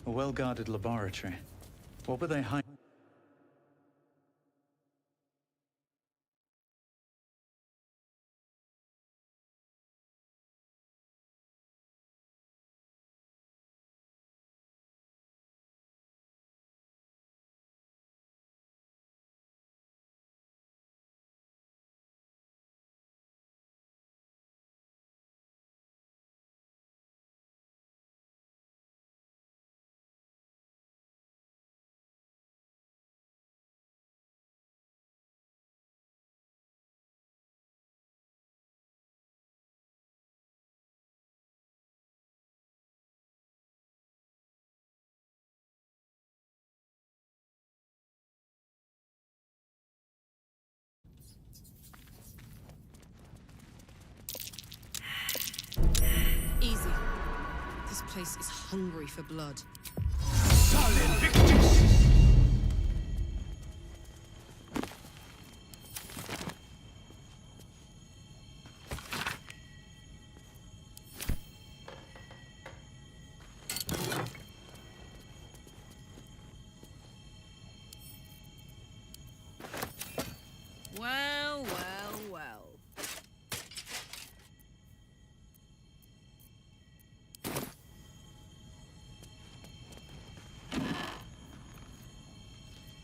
A well-guarded laboratory. What were they hiding? Easy. This place is hungry for blood. Well, well, well.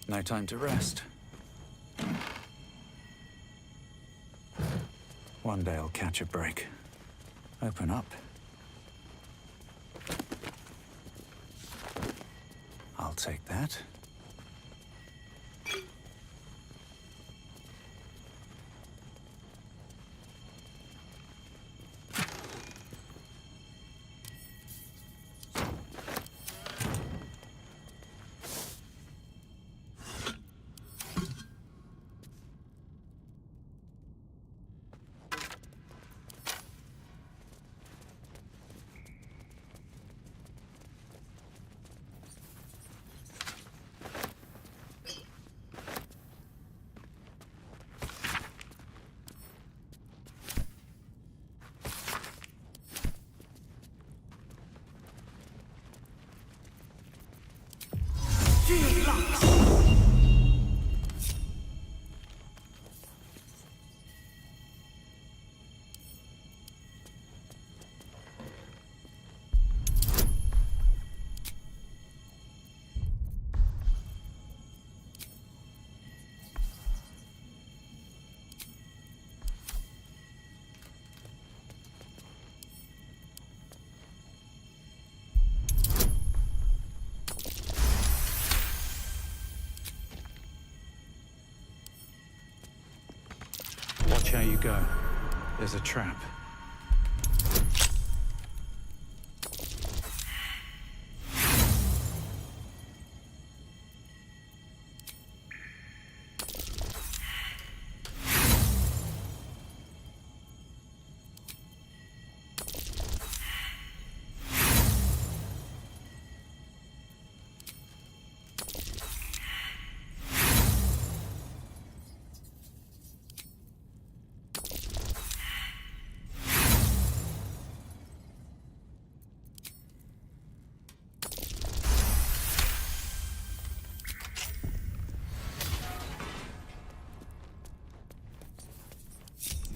No time to rest. One day I'll catch a break. Open up. I'll take that. Watch how you go. There's a trap.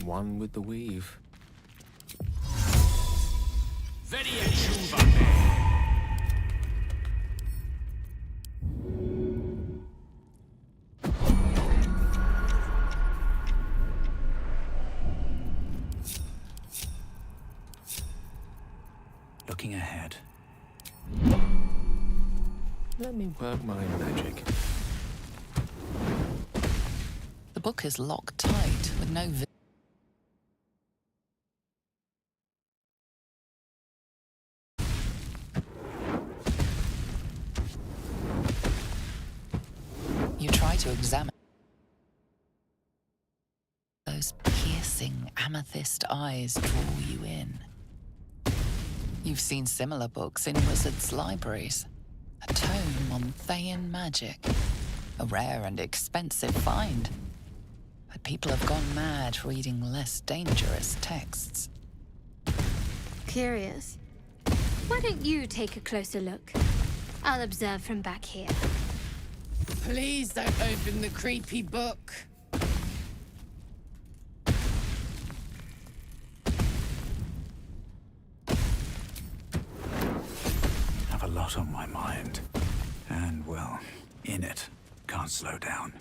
One with the weave. Looking ahead. Let me work my magic. The book is locked tight with no You try to examine. Those piercing amethyst eyes draw you in. You've seen similar books in wizards' libraries. A tome on Thayan magic. A rare and expensive find. But people have gone mad reading less dangerous texts. Curious. Why don't you take a closer look? I'll observe from back here. Please don't open the creepy book. Have a lot on my mind. And, well, in it. Can't slow down.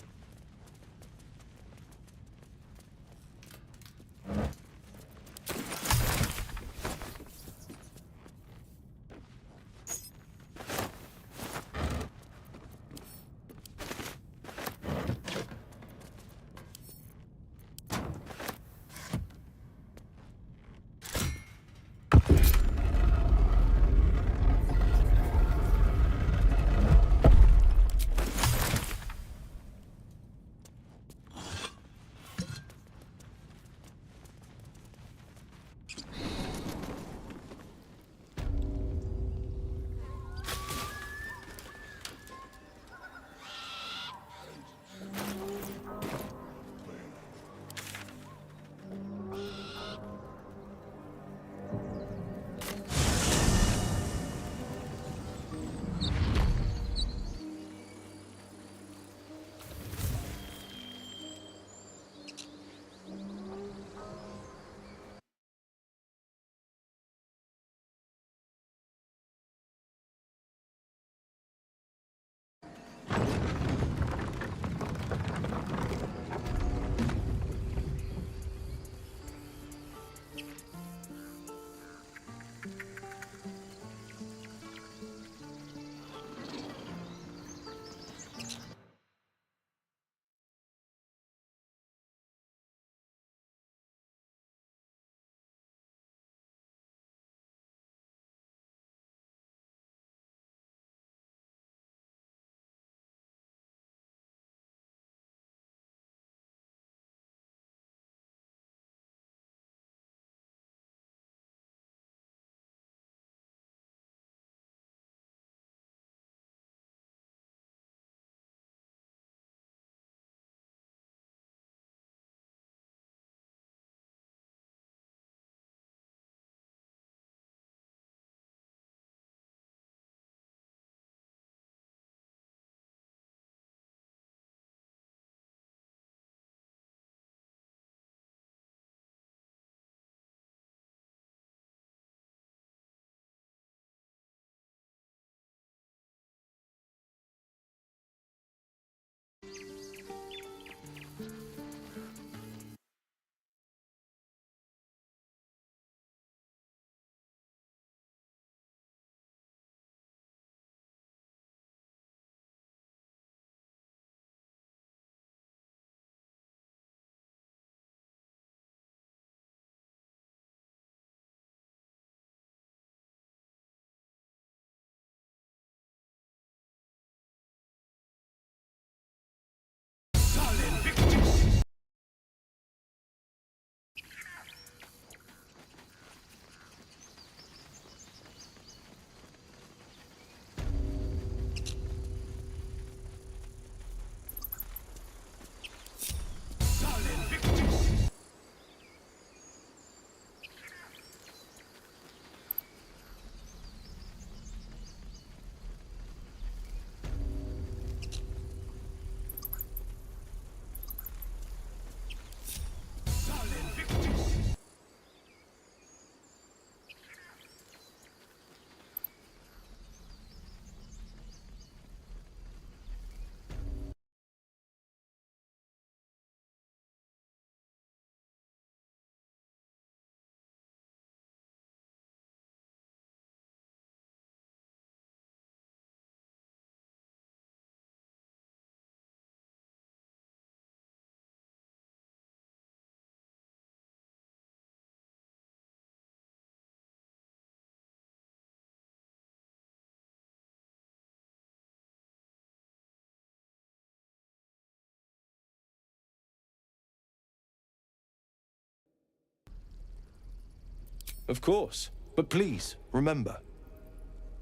Of course. But please, remember,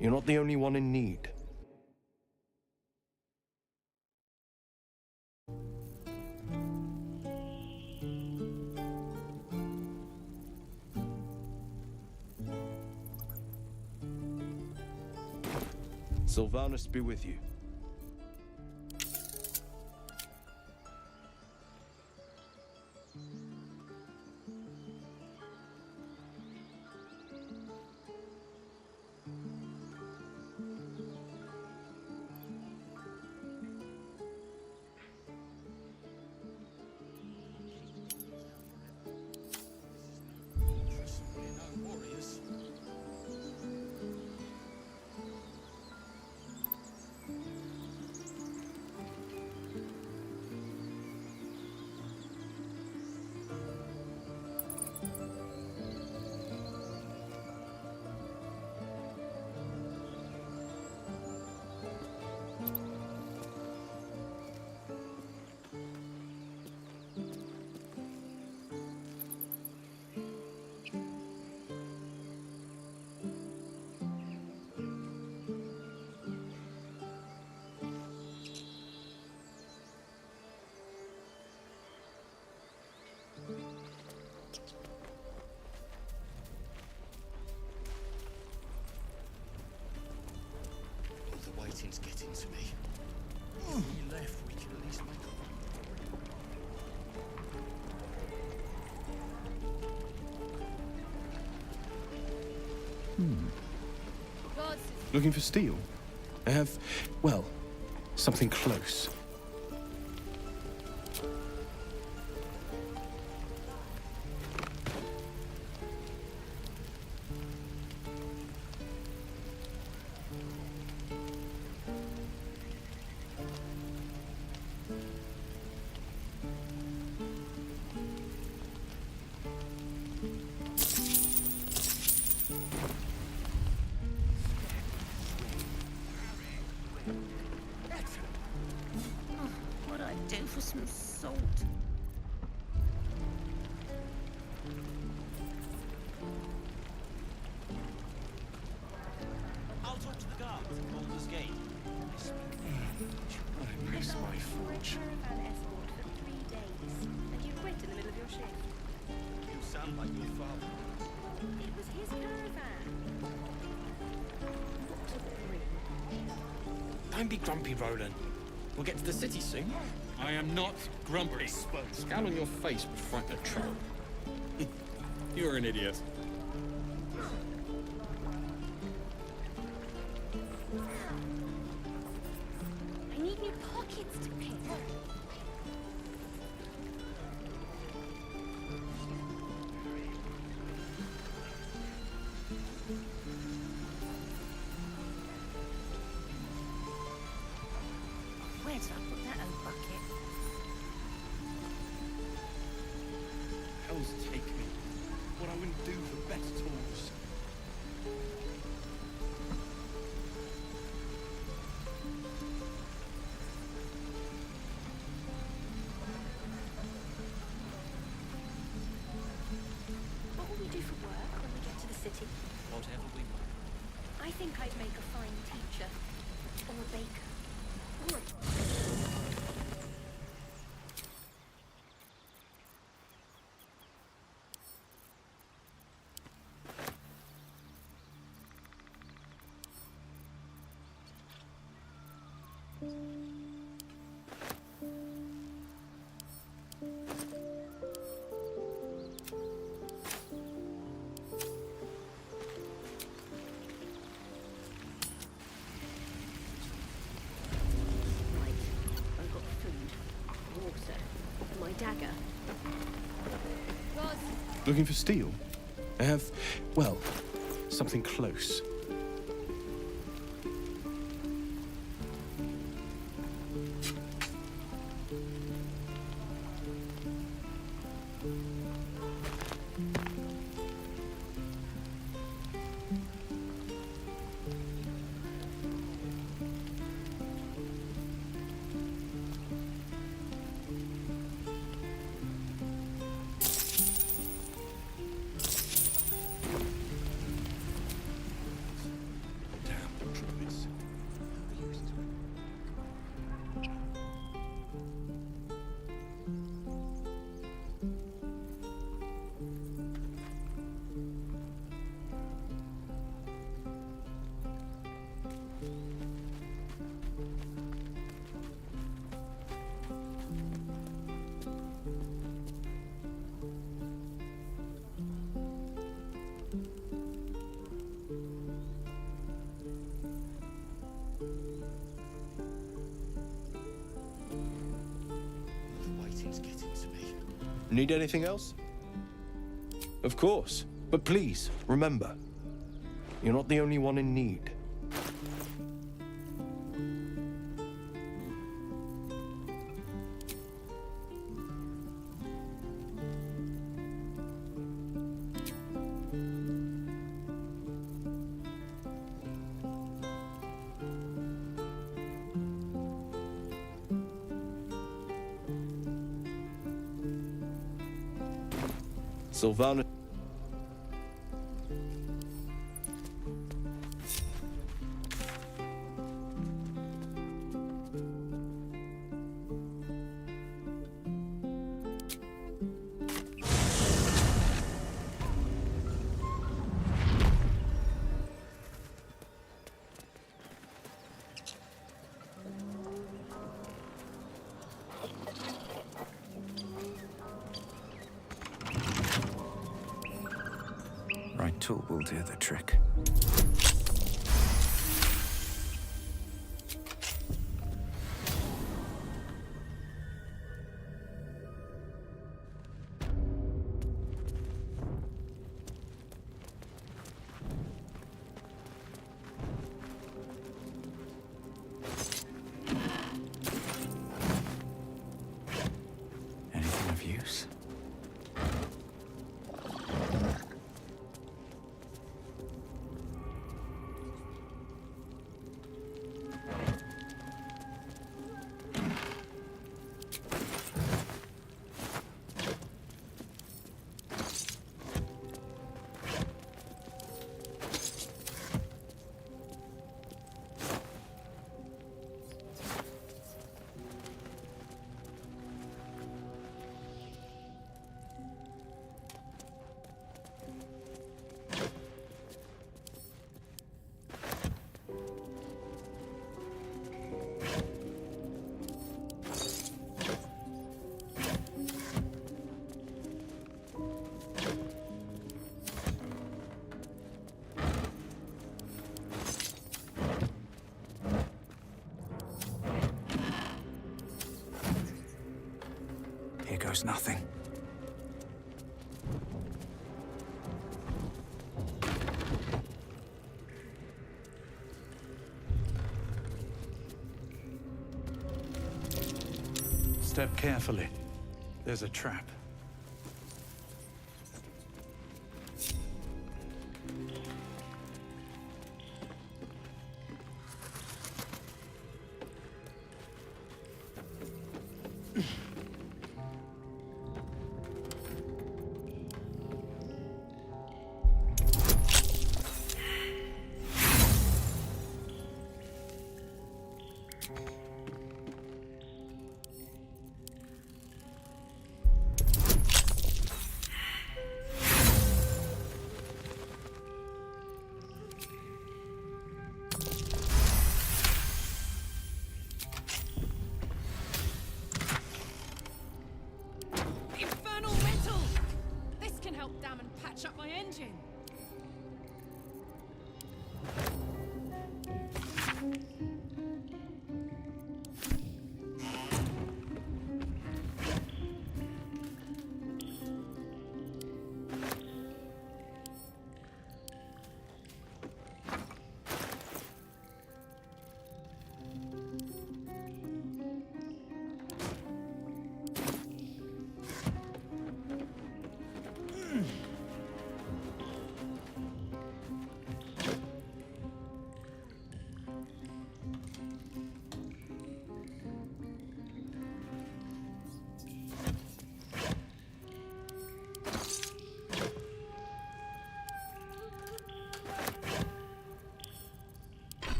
you're not the only one in need. Sylvanus be with you. The waiting's getting to me. If we left, we could at least make Looking for steel? I have, well, something close. What'd I do for some salt? I'll talk to the guards at Baldur's Gate. I miss my forge. Caravan escort for 3 days, and you quit in the middle of your shift. You sound like your father. It was his caravan. Not to the Don't be grumpy, Roland. We'll get to the city soon. I am not grumpy. Scowl on your face would frighten a troll. You're an idiot. I need new pockets to pick. Where did I put that old bucket? Hell's take me. What I wouldn't do for better tools. What will we do for work when we get to the city? Whatever we want. I think I'd make a fine teacher, or a baker, or a... Right, I've got food, water, my dagger. Looking for steel? I have, well, something close. Need anything else? Of course. But please, remember, you're not the only one in need. Sylvana. Right tool will do the trick. Anything of use? Here goes nothing. Step carefully. There's a trap. Infernal metal! This can help dam and patch up my engine.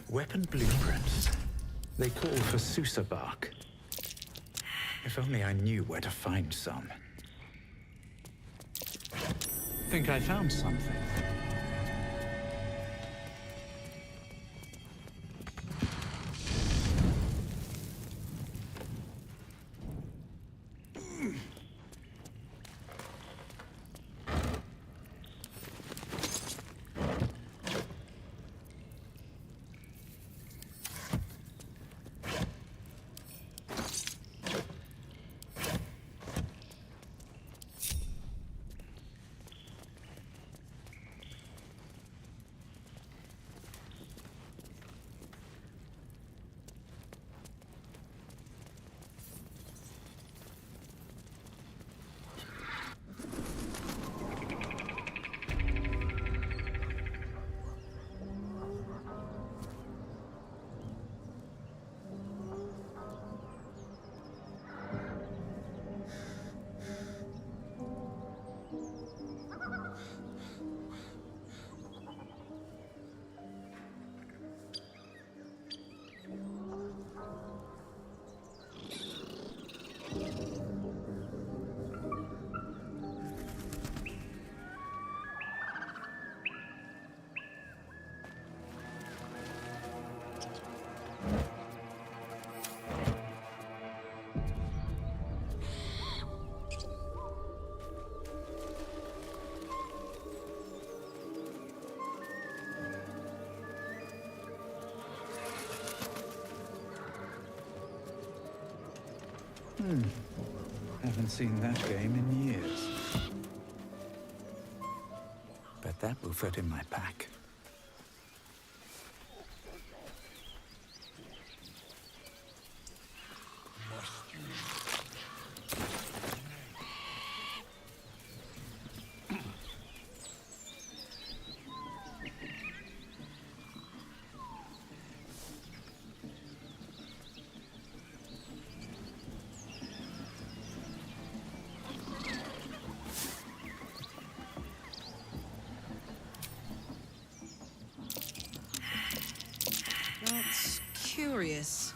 Weapon blueprints. They call for Sousa bark. If only I knew where to find some. Think I found something. Haven't seen that game in years. But that will fit in my pack. That's curious.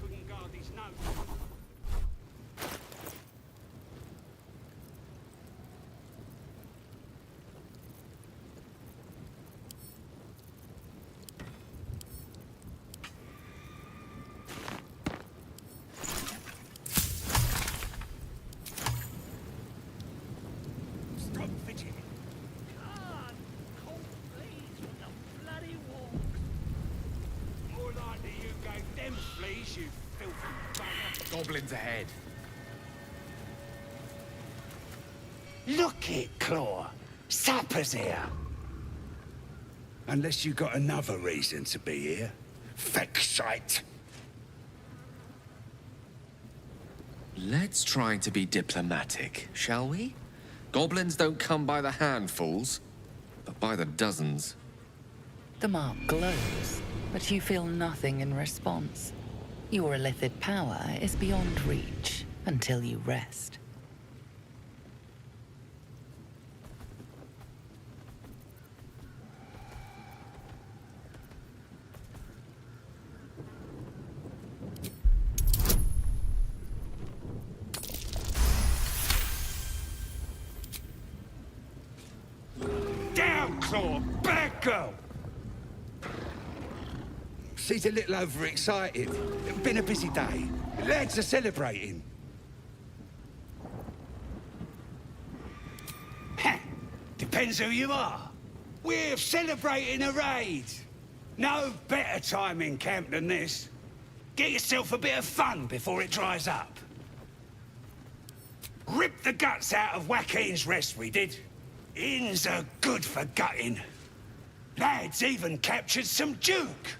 Couldn't guard his nose. Stop fidgeting. God, cold fleas with the bloody wolves. More likely you gave them fleas, you filthy bugger. Goblins ahead. Look it, Claw. Sapper's here. Unless you got another reason to be here. Feck shite. Let's try to be diplomatic, shall we? Goblins don't come by the handfuls, but by the dozens. The mark glows, but you feel nothing in response. Your illithid power is beyond reach until you rest. Down, Claw! Bad girl! She's a little overexcited. Been a busy day. Lads are celebrating. Heh. Depends who you are. We're celebrating a raid. No better time in camp than this. Get yourself a bit of fun before it dries up. Ripped the guts out of Joaquin's rest, we did. Inns are good for gutting. Lads even captured some Duke.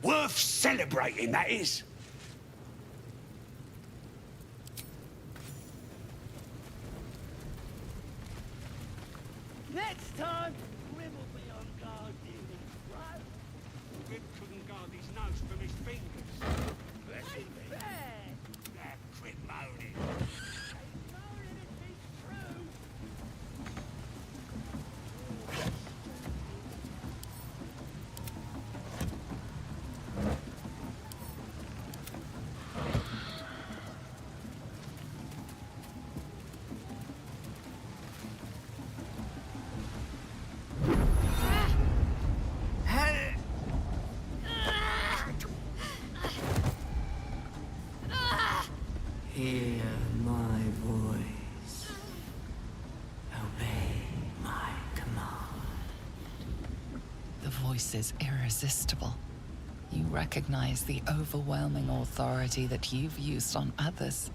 Worth celebrating, that is. Next time, Grim will be on guard duty, right? Grim couldn't guard his nose from his fingers. Bless him. That quit moaning. Ain't moaning if it's true. Hear my voice. Obey my command. The voice is irresistible. You recognize the overwhelming authority that you've used on others,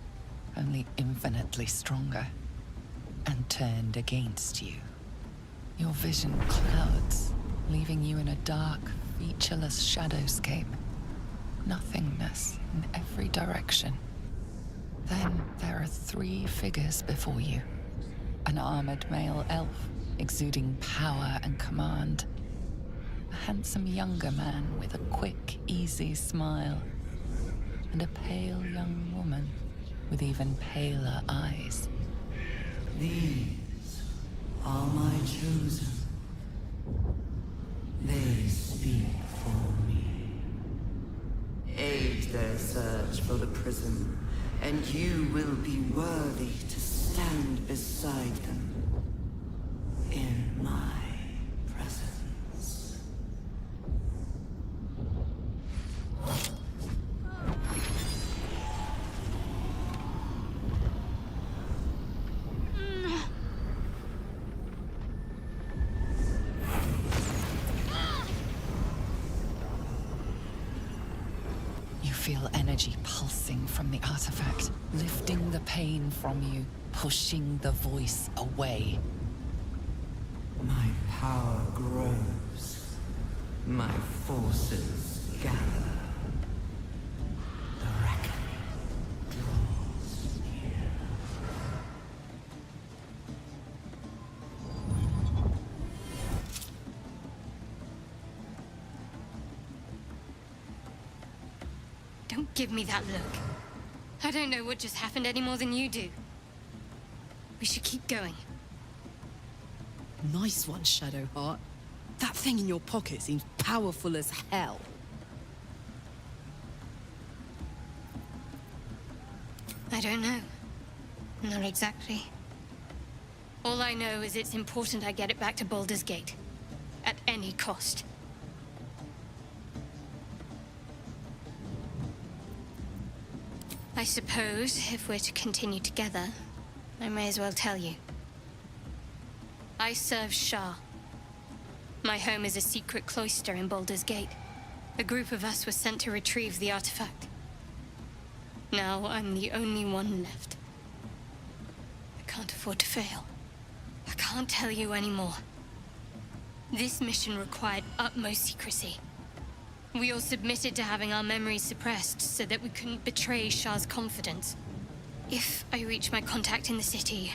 only infinitely stronger, and turned against you. Your vision clouds, leaving you in a dark, featureless shadowscape. Nothingness in every direction. Then there are 3 figures before you. An armored male elf, exuding power and command. A handsome younger man with a quick, easy smile. And a pale young woman with even paler eyes. These are my chosen. They speak for me. Aid their search for the prism, and you will be worthy to stand beside them in my presence. You feel energy pulsing from the artifact, lifting the pain from you, pushing the voice away. My power grows. My forces gather. The reckoning draws near. Don't give me that look. I don't know what just happened any more than you do. We should keep going. Nice one, Shadowheart. That thing in your pocket seems powerful as hell. I don't know. Not exactly. All I know is it's important I get it back to Baldur's Gate. At any cost. I suppose, if we're to continue together, I may as well tell you. I serve Shah. My home is a secret cloister in Baldur's Gate. A group of us were sent to retrieve the artifact. Now I'm the only one left. I can't afford to fail. I can't tell you anymore. This mission required utmost secrecy. We all submitted to having our memories suppressed so that we couldn't betray Shah's confidence. If I reach my contact in the city,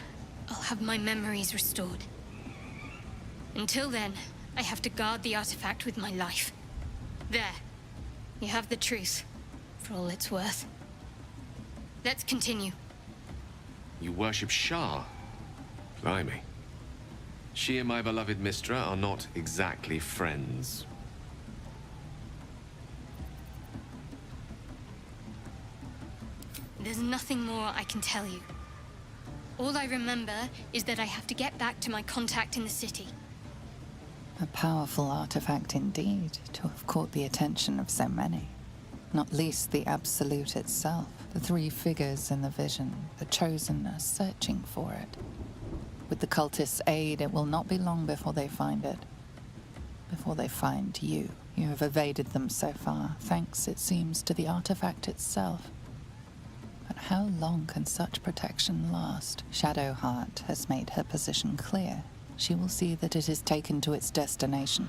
I'll have my memories restored. Until then, I have to guard the artifact with my life. There. You have the truth, for all it's worth. Let's continue. You worship Shah? Blimey. She and my beloved Mistra are not exactly friends. There's nothing more I can tell you. All I remember is that I have to get back to my contact in the city. A powerful artifact indeed, to have caught the attention of so many. Not least the Absolute itself, the 3 figures in the vision, the Chosen are searching for it. With the cultists' aid, it will not be long before they find it. Before they find you. You have evaded them so far, thanks, it seems, to the artifact itself. But how long can such protection last? Shadowheart has made her position clear. She will see that it is taken to its destination.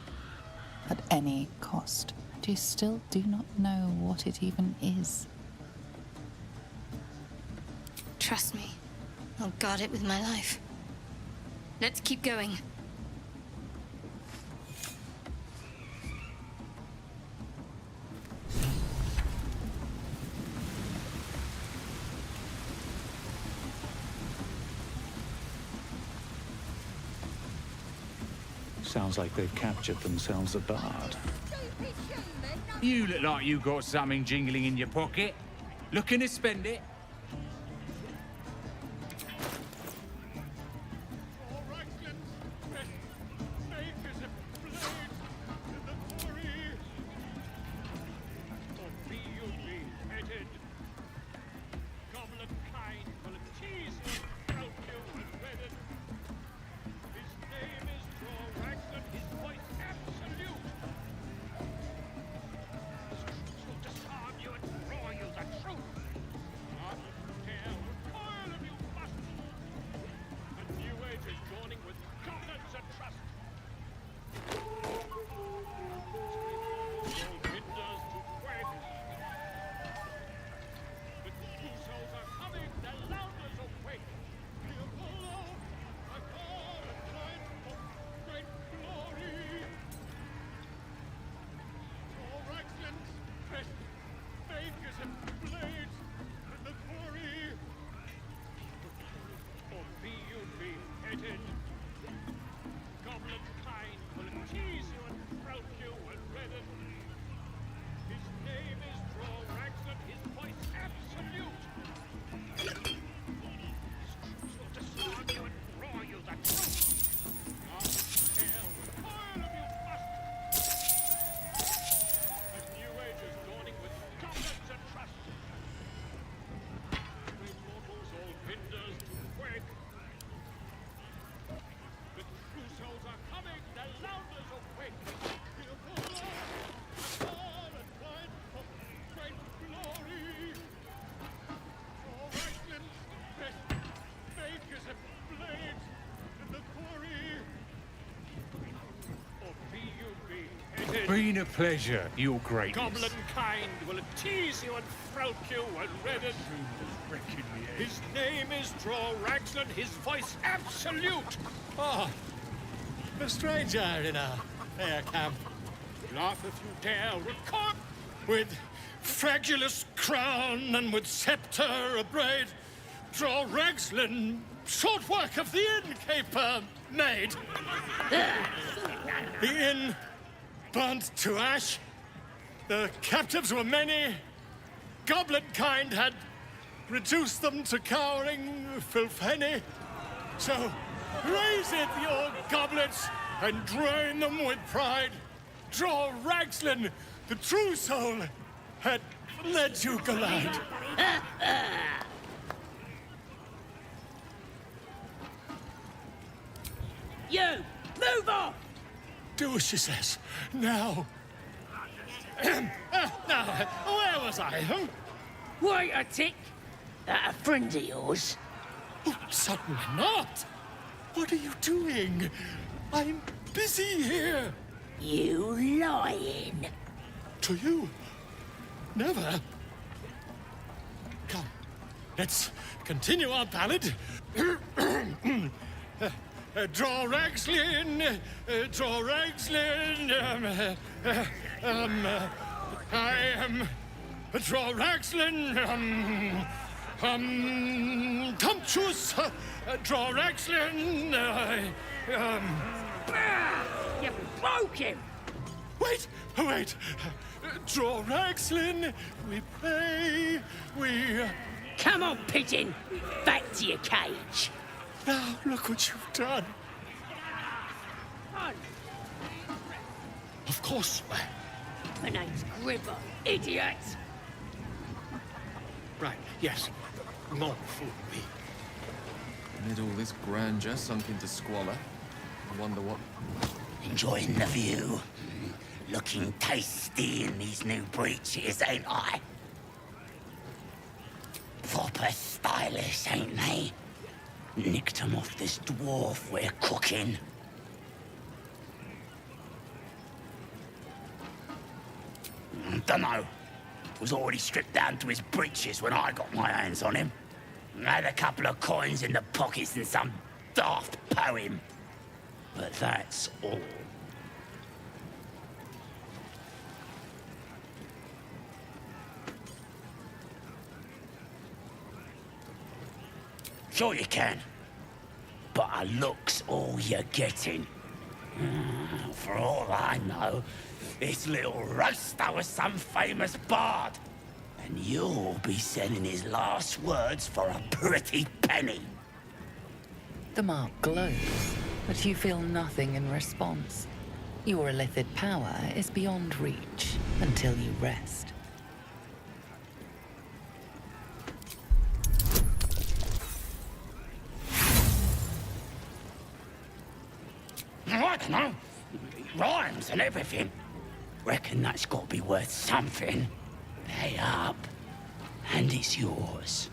At any cost. And you still do not know what it even is. Trust me. I'll guard it with my life. Let's keep going. Sounds like they've captured themselves a bard. You look like you got something jingling in your pocket. Looking to spend it? Been a pleasure, your greatness. Goblin kind will tease you and throat you and redden. His name is Draw Raglan, his voice absolute. Ah, a stranger in a fair camp. Laugh if you dare, record with fragulous crown and with sceptre abraid. Draw Raglan, short work of the innkeeper made. The inn burnt to ash. The captives were many. Goblin kind had reduced them to cowering filthenny. So raise it, your goblets, and drain them with pride. Draw Raglan, the true soul, had led you glide. You! Move off! Do as she says. Now. Now, where was I? Wait a tick. That a friend of yours? Oh, certainly not. What are you doing? I'm busy here. You lying. To you? Never. Come, let's continue our ballad. Draw Raglan, draw Raglan, I am Draw Raglan, Tumptuous, Draw Raglan, You broke him! Wait, wait. Draw Raglan, we pray, we... Come on, pigeon! Back to your cage! Now, look what you've done. On. Of course. My name's Gribber, idiot! Right, yes. More fool me. Amid all this grandeur sunk into squalor, I wonder what... Enjoying the view. Looking tasty in these new breeches, ain't I? Proper stylish, ain't they? Nicked 'em off this dwarf we're cooking. Dunno. Was already stripped down to his breeches when I got my hands on him. Had a couple of coins in the pockets and some daft poem. But that's all. Sure you can. But a look's all you're getting. For all I know, this little roaster was some famous bard. And you'll be sending his last words for a pretty penny. The mark glows, but you feel nothing in response. Your illithid power is beyond reach until you rest. I don't know. Rhymes and everything. Reckon that's got to be worth something. Pay up, and it's yours.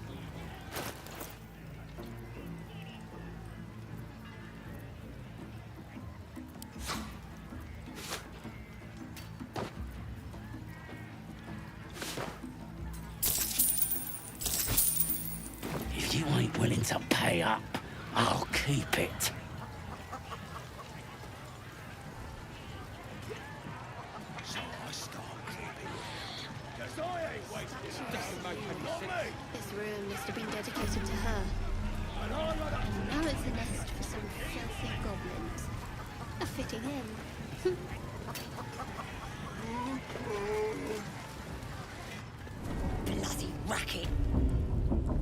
If you ain't willing to pay up, I'll keep it. This room must have been dedicated to her. And now it's a nest for some filthy goblins. A fitting end. Bloody racket!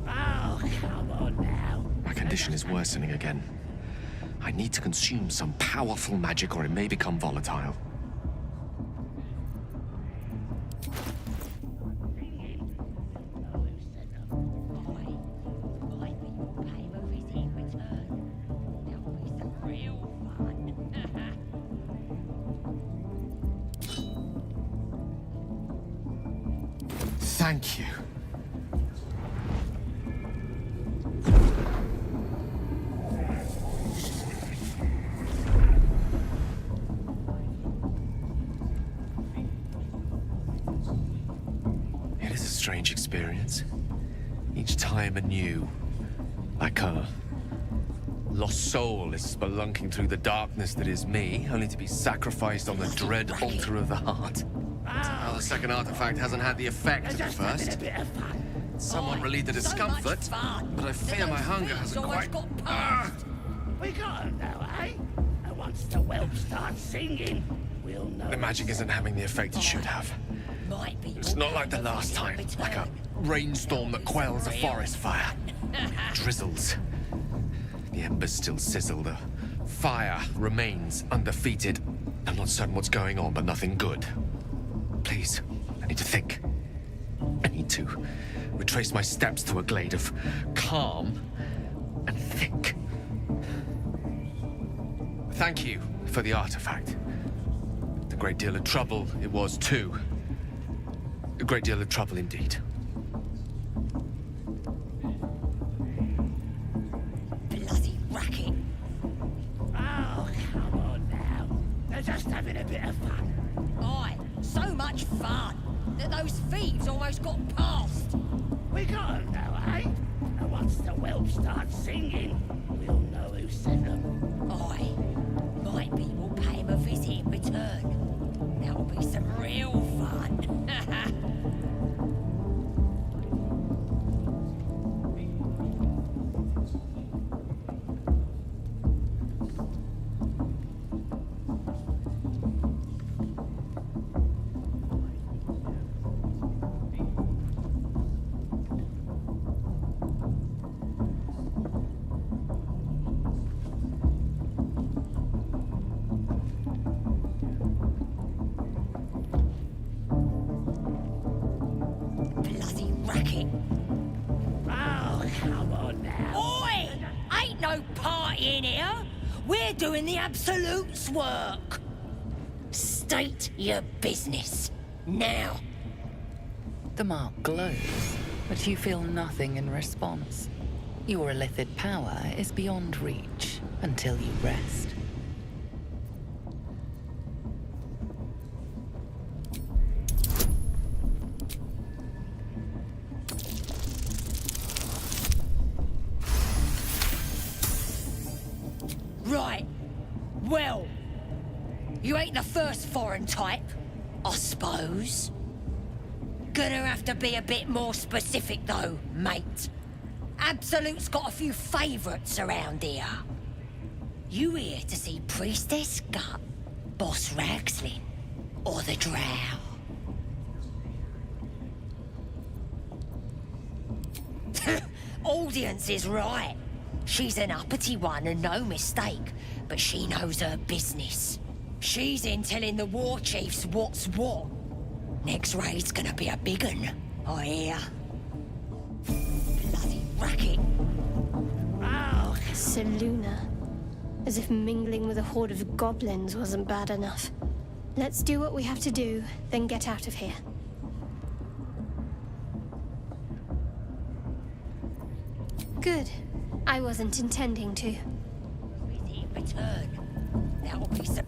Oh, come on now. My condition is worsening again. I need to consume some powerful magic or it may become volatile. Thank you. It is a strange experience. Each time anew. Like a lost soul is spelunking through the darkness that is me, only to be sacrificed on the dread altar of the heart. Well, the second artifact hasn't had the effect of the first. Somewhat relieved the discomfort, but I fear my hunger hasn't quite... We got him now, eh? And once the whelp starts singing, we'll know. The magic isn't having the effect it should have. It's not like the last time, like a rainstorm that quells a forest fire. Drizzles. The embers still sizzle, the fire remains undefeated. I'm not certain what's going on, but nothing good. Please, I need to think. I need to retrace my steps to a glade of calm and think. Thank you for the artifact. A great deal of trouble it was too. A great deal of trouble indeed. Bloody racket. Oh, come on now. They're just having a bit of fun. Aye, so much fun that those thieves almost got past. We got them now, eh? And once the whelp starts singing, we'll know who sent them. Aye, might be we'll pay him a visit in return. That'll be some real fun. Bloody racket. Oh, come on now. Oi! Ain't no party in here. We're doing the Absolute's work. State your business. Now. The mark glows, but you feel nothing in response. Your illithid power is beyond reach until you rest. Right. Well, you ain't the first foreign type, I suppose. Gonna have to be a bit more specific though, mate. Absolute's got a few favourites around here. You here to see Priestess Gut, Boss Ragslin, or the Drow? Audience is right. She's an uppity one and no mistake, but she knows her business. She's in telling the war chiefs what's what. Next raid's gonna be a big un, I hear. Bloody racket. Oh, Seluna. As if mingling with a horde of goblins wasn't bad enough. Let's do what we have to do, then get out of here. Good. I wasn't intending to. With in return. That'll be so.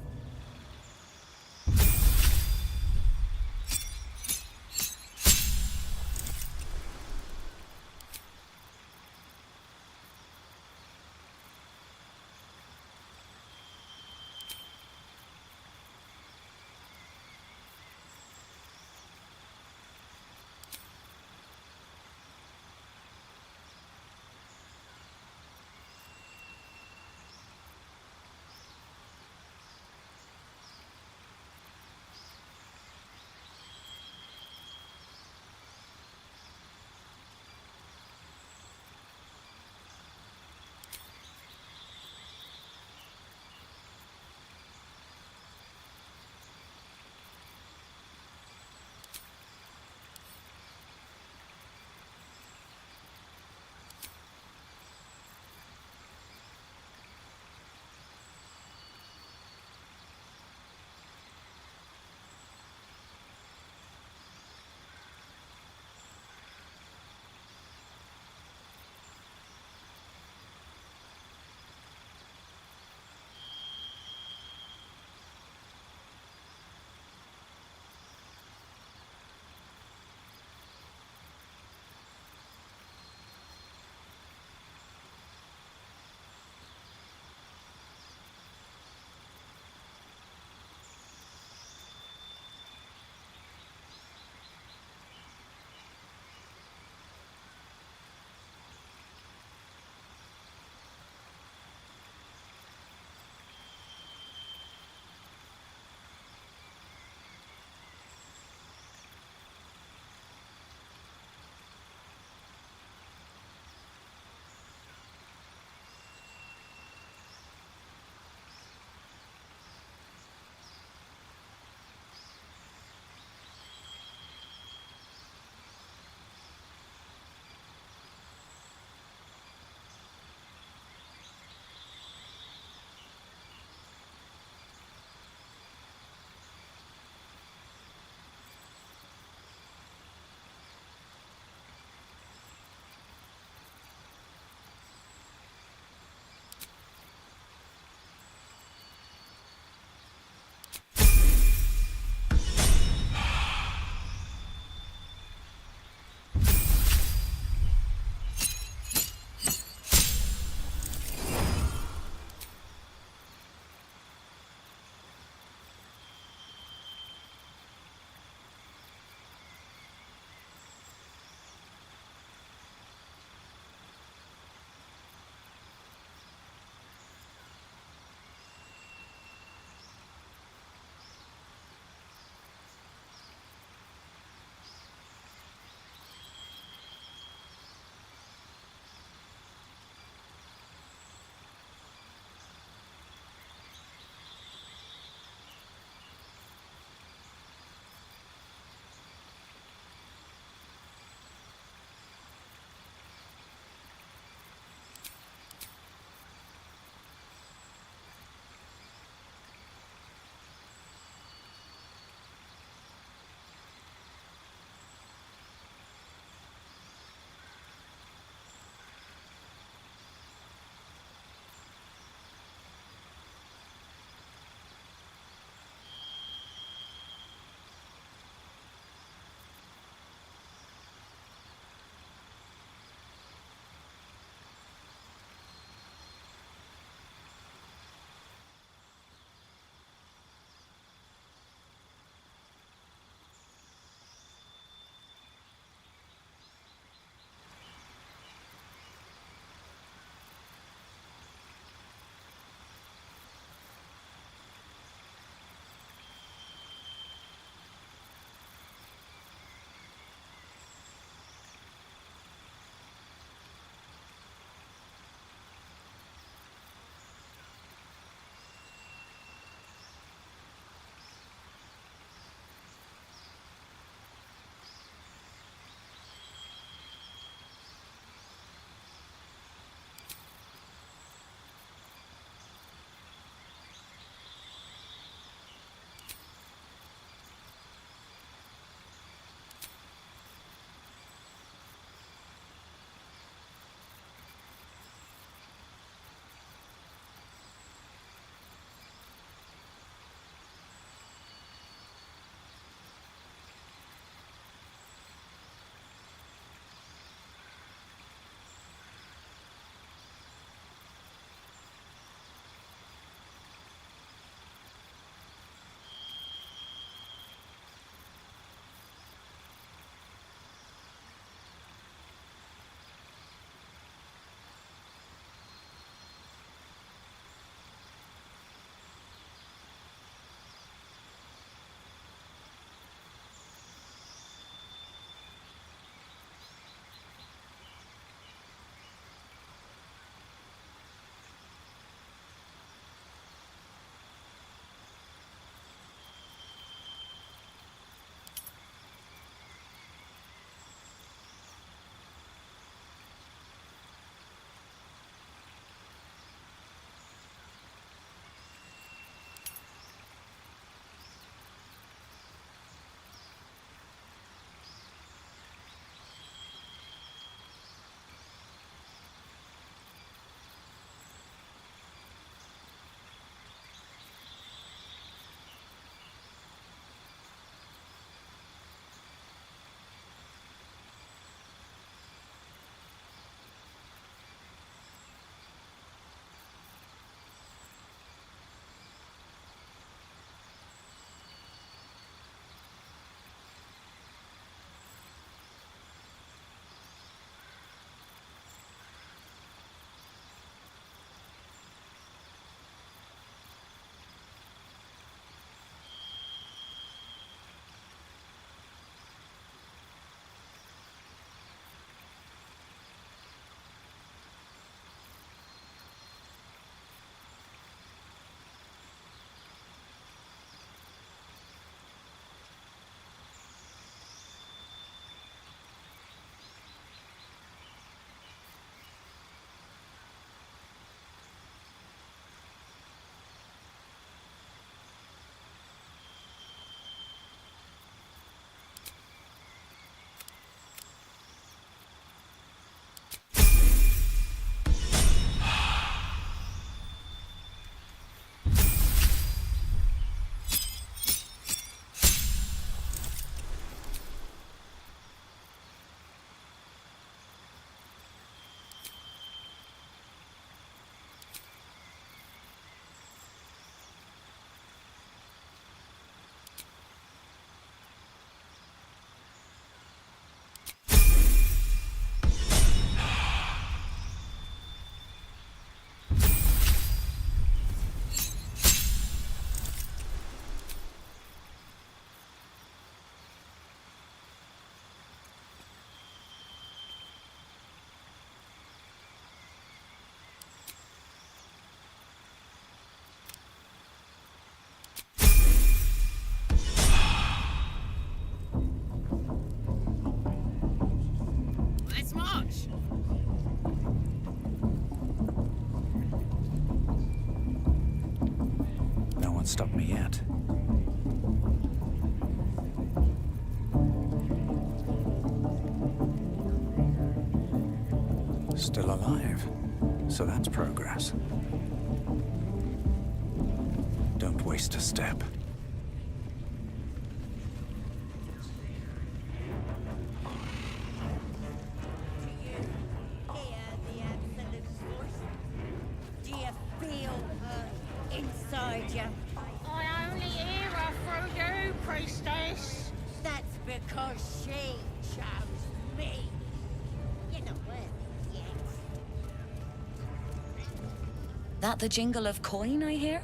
Can't stop me yet. Still alive, so that's progress. Don't waste a step. Do you feel her inside you? I only hear her through you, priestess. That's because she chose me. You're not worthy yet. That the jingle of coin I hear?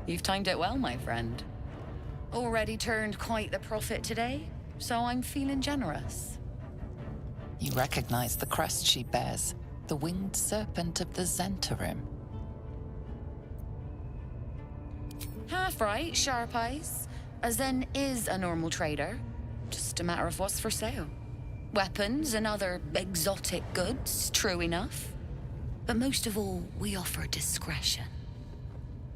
You've timed it well, my friend. Already turned quite the profit today, so I'm feeling generous. You recognize the crest she bears, the winged serpent of the Zentarim. Half right, sharp eyes. A Zen is a normal trader. Just a matter of what's for sale. Weapons and other exotic goods, true enough. But most of all, we offer discretion.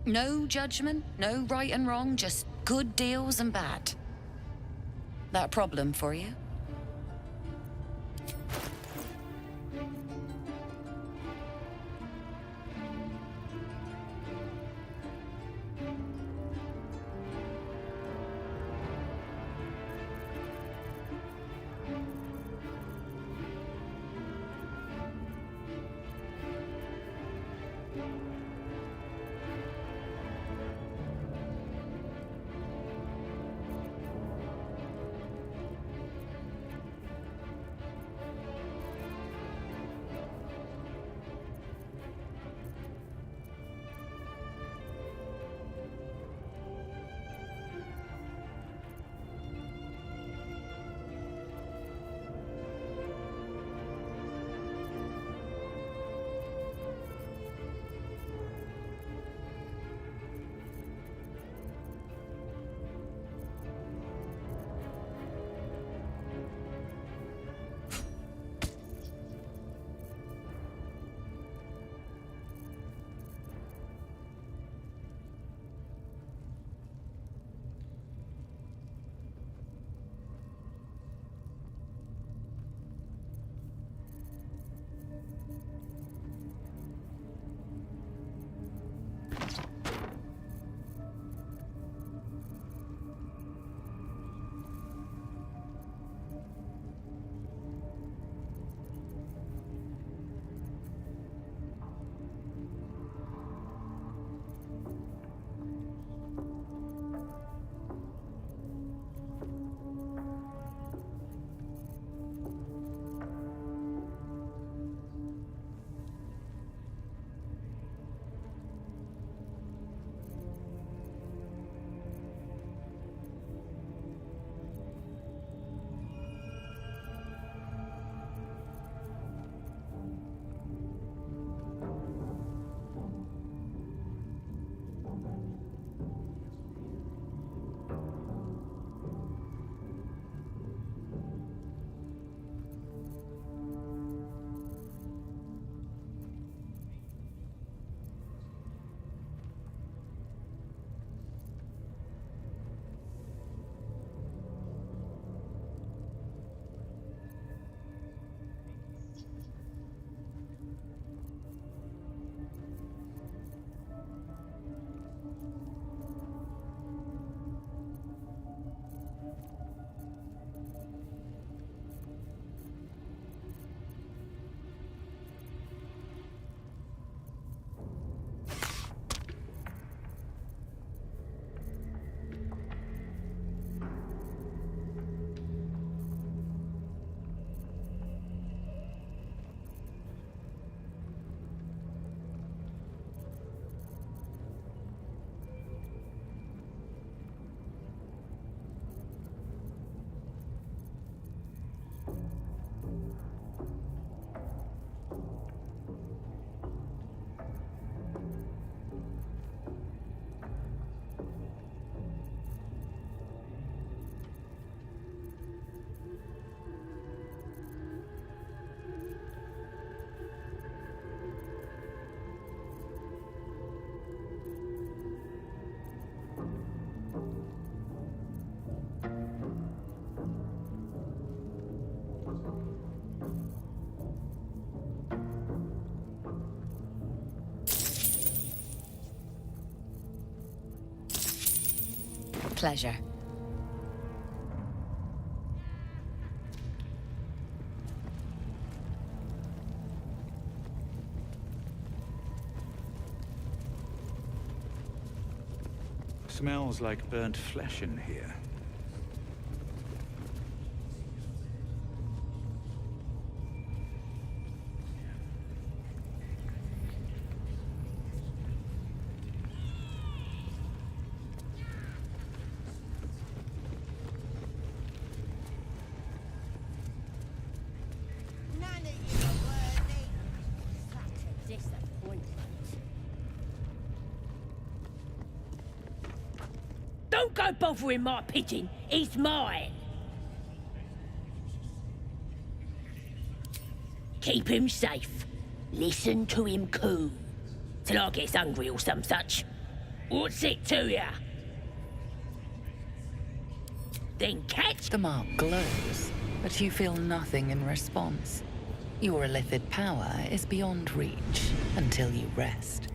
No judgment, no right and wrong, just good deals and bad. That a problem for you? pleasure. Smells like burnt flesh in here. None of you are worthy. Such a disappointment. Don't go bothering my pigeon. He's mine. Keep him safe. Listen to him coo. Till I gets hungry or some such. What's it to ya? Then catch... The mark glows, but you feel nothing in response. Your illithid power is beyond reach until you rest.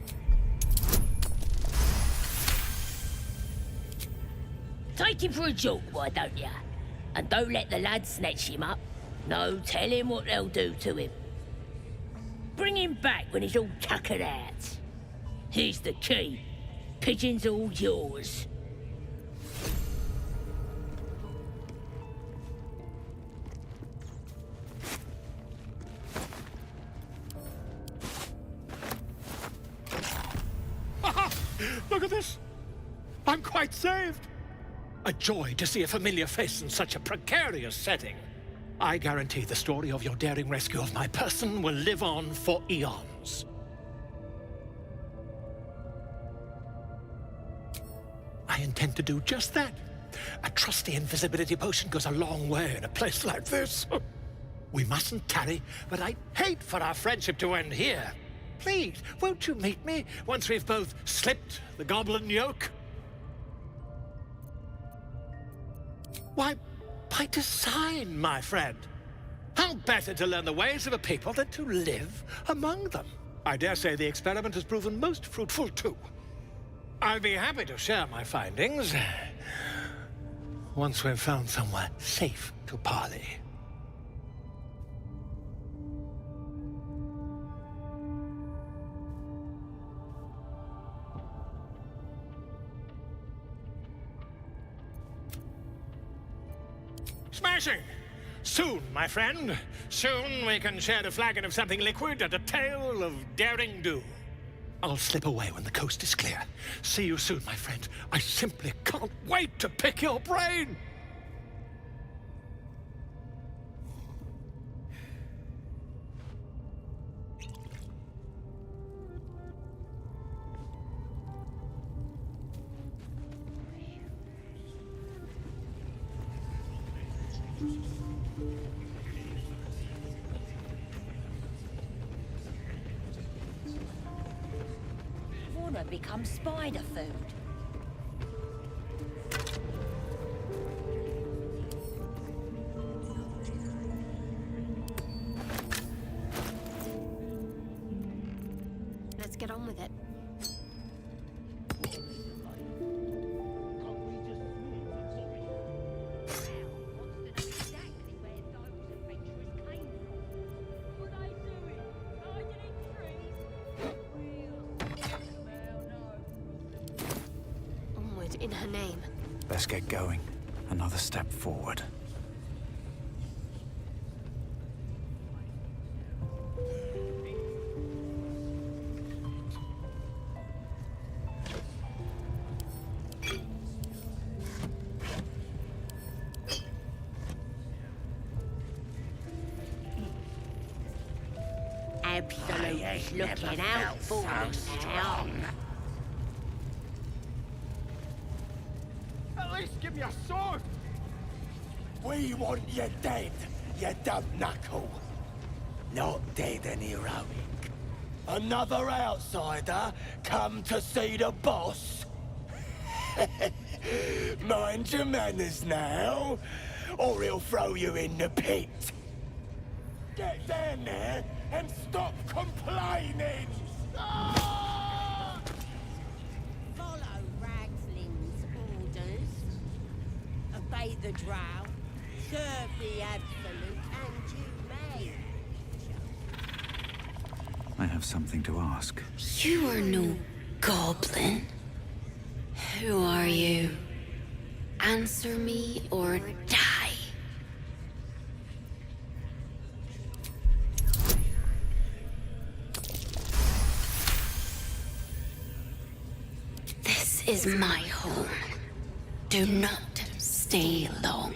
Take him for a joke, why don't ya? And don't let the lads snatch him up. No, tell him what they'll do to him. Bring him back when he's all tuckered out. Here's the key. Pigeon's all yours. Look at this! I'm quite saved! A joy to see a familiar face in such a precarious setting. I guarantee the story of your daring rescue of my person will live on for eons. I intend to do just that. A trusty invisibility potion goes a long way in a place like this. We mustn't tarry, but I'd hate for our friendship to end here. Please, won't you meet me once we've both slipped the goblin yoke? Why, by design, my friend. How better to learn the ways of a people than to live among them? I dare say the experiment has proven most fruitful, too. I'll be happy to share my findings once we've found somewhere safe to parley. Smashing! Soon, my friend. Soon we can share a flagon of something liquid and a tale of daring do. I'll slip away when the coast is clear. See you soon, my friend. I simply can't wait to pick your brain! Wanna become spider food? Let's get on with it. Onward in her name. Let's get going. Another step forward. Absolute looking out for us now. At least give me a sword! We want you dead, you dumb knuckle. Not dead and heroic. Another outsider come to see the boss? Mind your manners now, or he'll throw you in the pit. Get down there and stop complaining! Follow Ragslin's orders. the drow. Serve the absolute, and you may. I have something to ask. You are no goblin. Who are you? Answer me or die. This is my home. Do not stay long.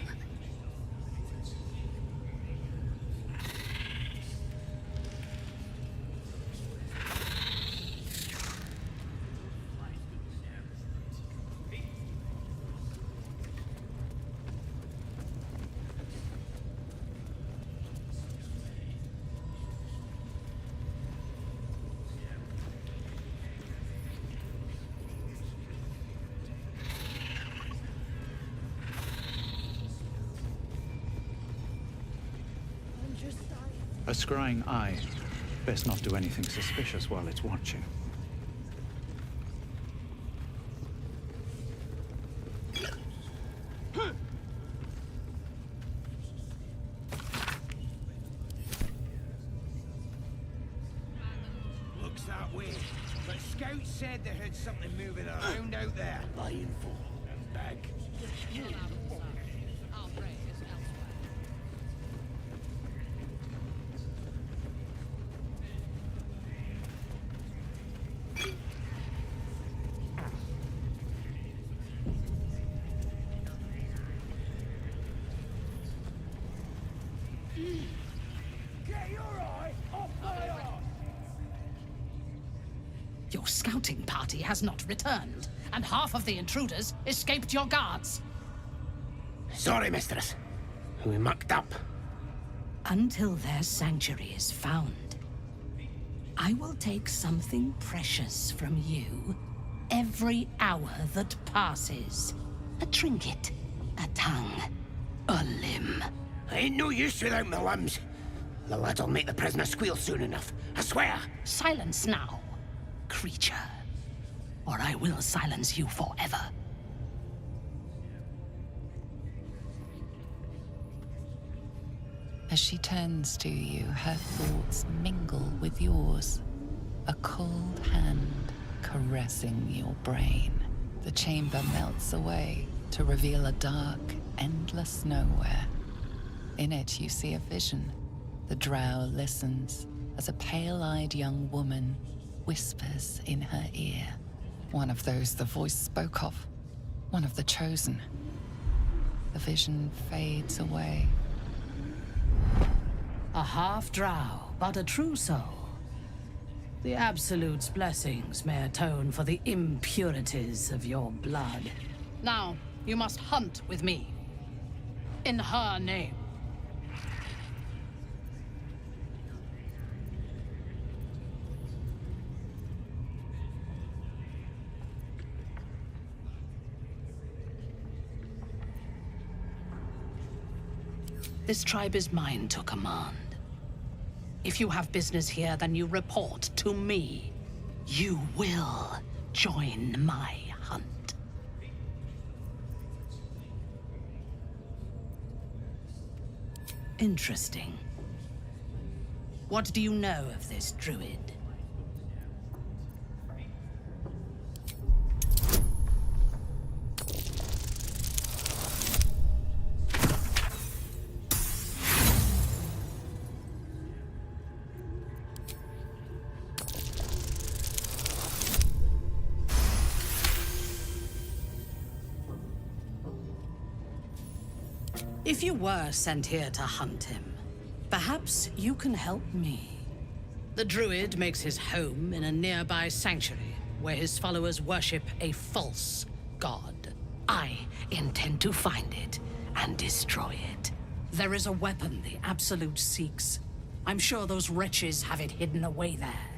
A scrying eye. Best not do anything suspicious while it's watching. Looks that way, but scouts said they heard something moving around out there. Lying for and back. Get your eye off my arse! Your scouting party has not returned, and half of the intruders escaped your guards. Sorry, mistress. We mucked up. Until their sanctuary is found, I will take something precious from you every hour that passes. A trinket, a tongue, a limb. I ain't no use without my limbs. The lad'll make the prisoner squeal soon enough, I swear. Silence now, creature, or I will silence you forever. As she turns to you, her thoughts mingle with yours. A cold hand caressing your brain. The chamber melts away to reveal a dark, endless nowhere. In it, you see a vision. The drow listens as a pale-eyed young woman whispers in her ear. One of those the voice spoke of. One of the chosen. The vision fades away. A half-drow, but a true soul. The Absolute's blessings may atone for the impurities of your blood. Now, you must hunt with me. In her name. This tribe is mine to command. If you have business here, then you report to me. You will join my hunt. Interesting. What do you know of this druid? If you were sent here to hunt him, perhaps you can help me. The druid makes his home in a nearby sanctuary where his followers worship a false god. I intend to find it and destroy it. There is a weapon the Absolute seeks. I'm sure those wretches have it hidden away there.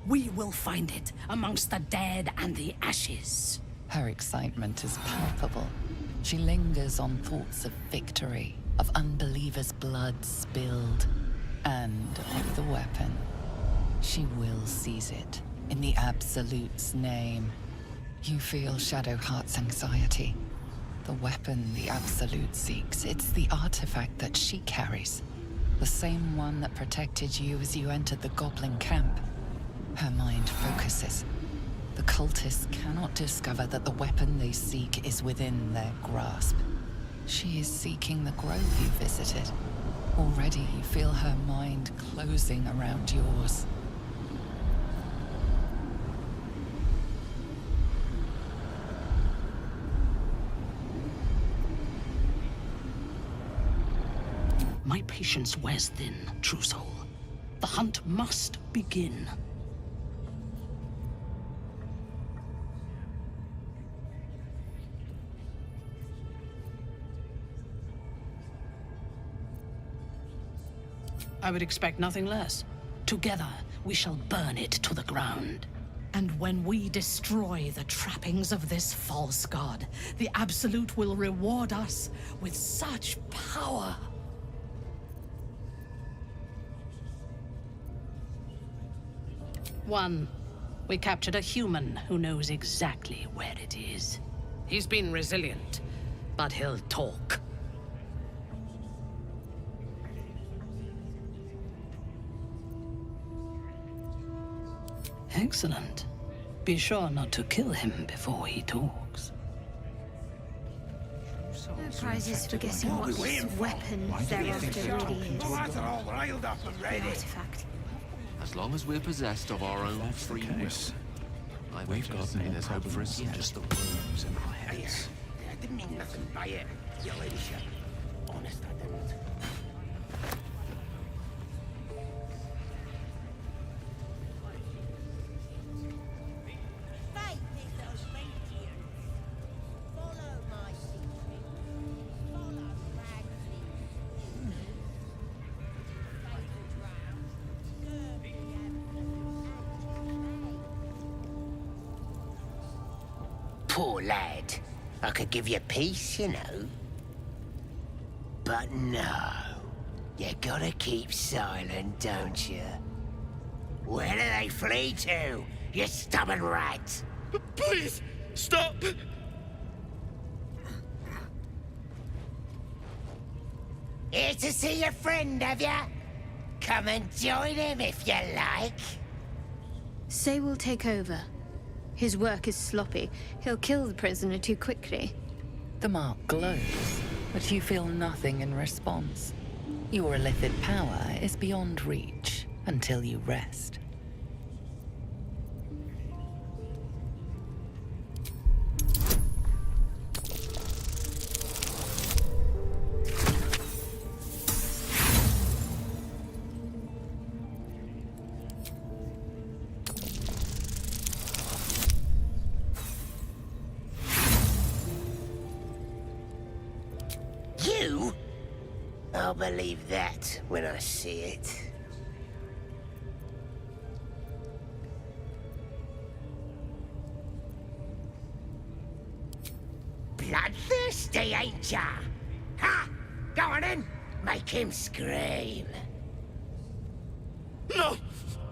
We will find it amongst the dead and the ashes. Her excitement is palpable. She lingers on thoughts of victory, of unbelievers' blood spilled, and of the weapon. She will seize it, in the Absolute's name. You feel Shadowheart's anxiety. The weapon the Absolute seeks, it's the artifact that she carries. The same one that protected you as you entered the Goblin camp. Her mind focuses. The cultists cannot discover that the weapon they seek is within their grasp. She is seeking the grove you visited. Already you feel her mind closing around yours. My patience wears thin, true soul. The hunt must begin. I would expect nothing less. Together, we shall burn it to the ground. And when we destroy the trappings of this false god, the Absolute will reward us with such power. One, we captured a human who knows exactly where it is. He's been resilient, but he'll talk. Excellent. Be sure not to kill him before he talks. No prizes for guessing what weapon thereafter really is. All riled up and The ready. artifact. As long as we're possessed of our own free will, I We've got say more there's hope for us problems than yet. just the worms in our heads. I didn't mean nothing by it, your ladyship. Honest, I didn't. Poor lad. I could give you peace, you know. But no. You gotta keep silent, don't you? Where do they flee to, you stubborn rat? Please, stop! Here to see your friend, have ya? Come and join him if you like. Say we'll take over. His work is sloppy. He'll kill the prisoner too quickly. The mark glows, but you feel nothing in response. Your illithid power is beyond reach until you rest. You? I'll believe that when I see it. Bloodthirsty, ain't ya? Ha! Go on in! Make him scream. No!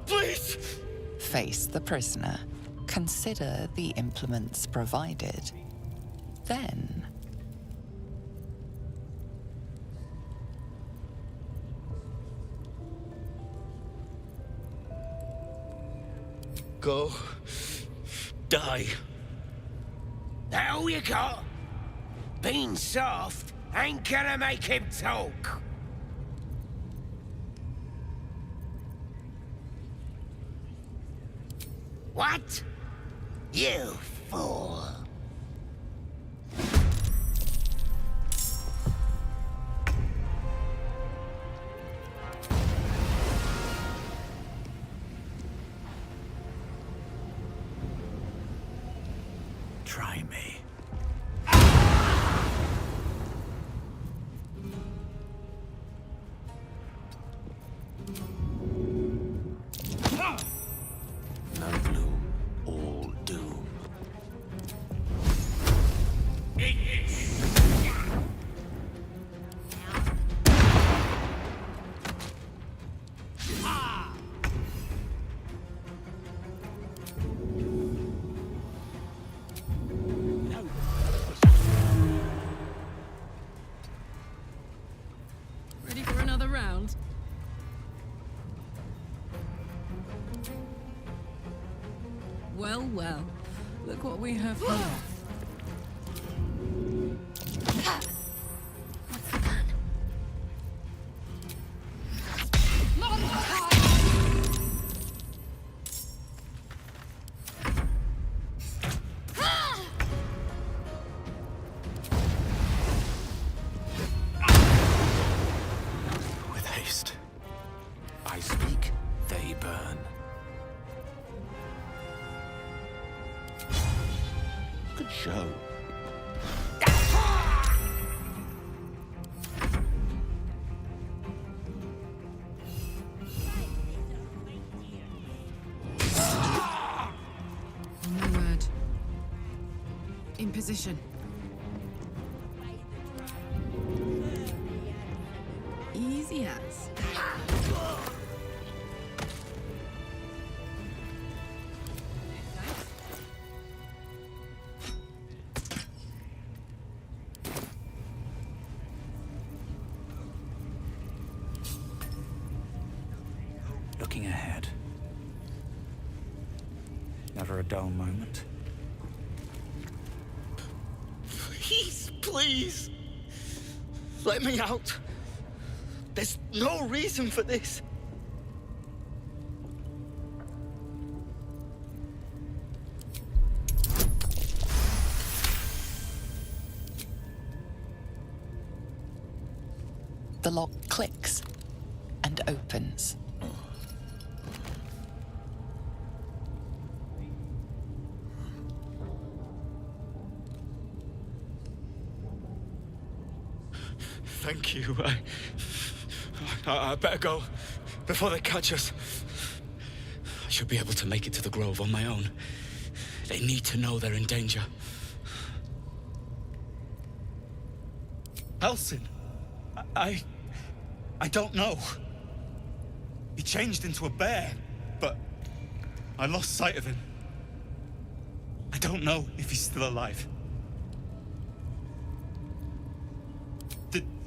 Please! Face the prisoner. Consider the implements provided. Then, Go. Die. That all you got? Being soft ain't gonna make him talk. What? You fool. Try me. No gloom, all doom. Well, well. Look what we have here. What's the plan? With haste. I speak, they burn. Good show. No word. In position. Easy as. Looking ahead. Never a dull moment. Please, please. Let me out. There's no reason for this. The lock clicks and opens. Thank you. I better go before they catch us. I should be able to make it to the Grove on my own. They need to know they're in danger. Elsin? I don't know. He changed into a bear, but I lost sight of him. I don't know if he's still alive.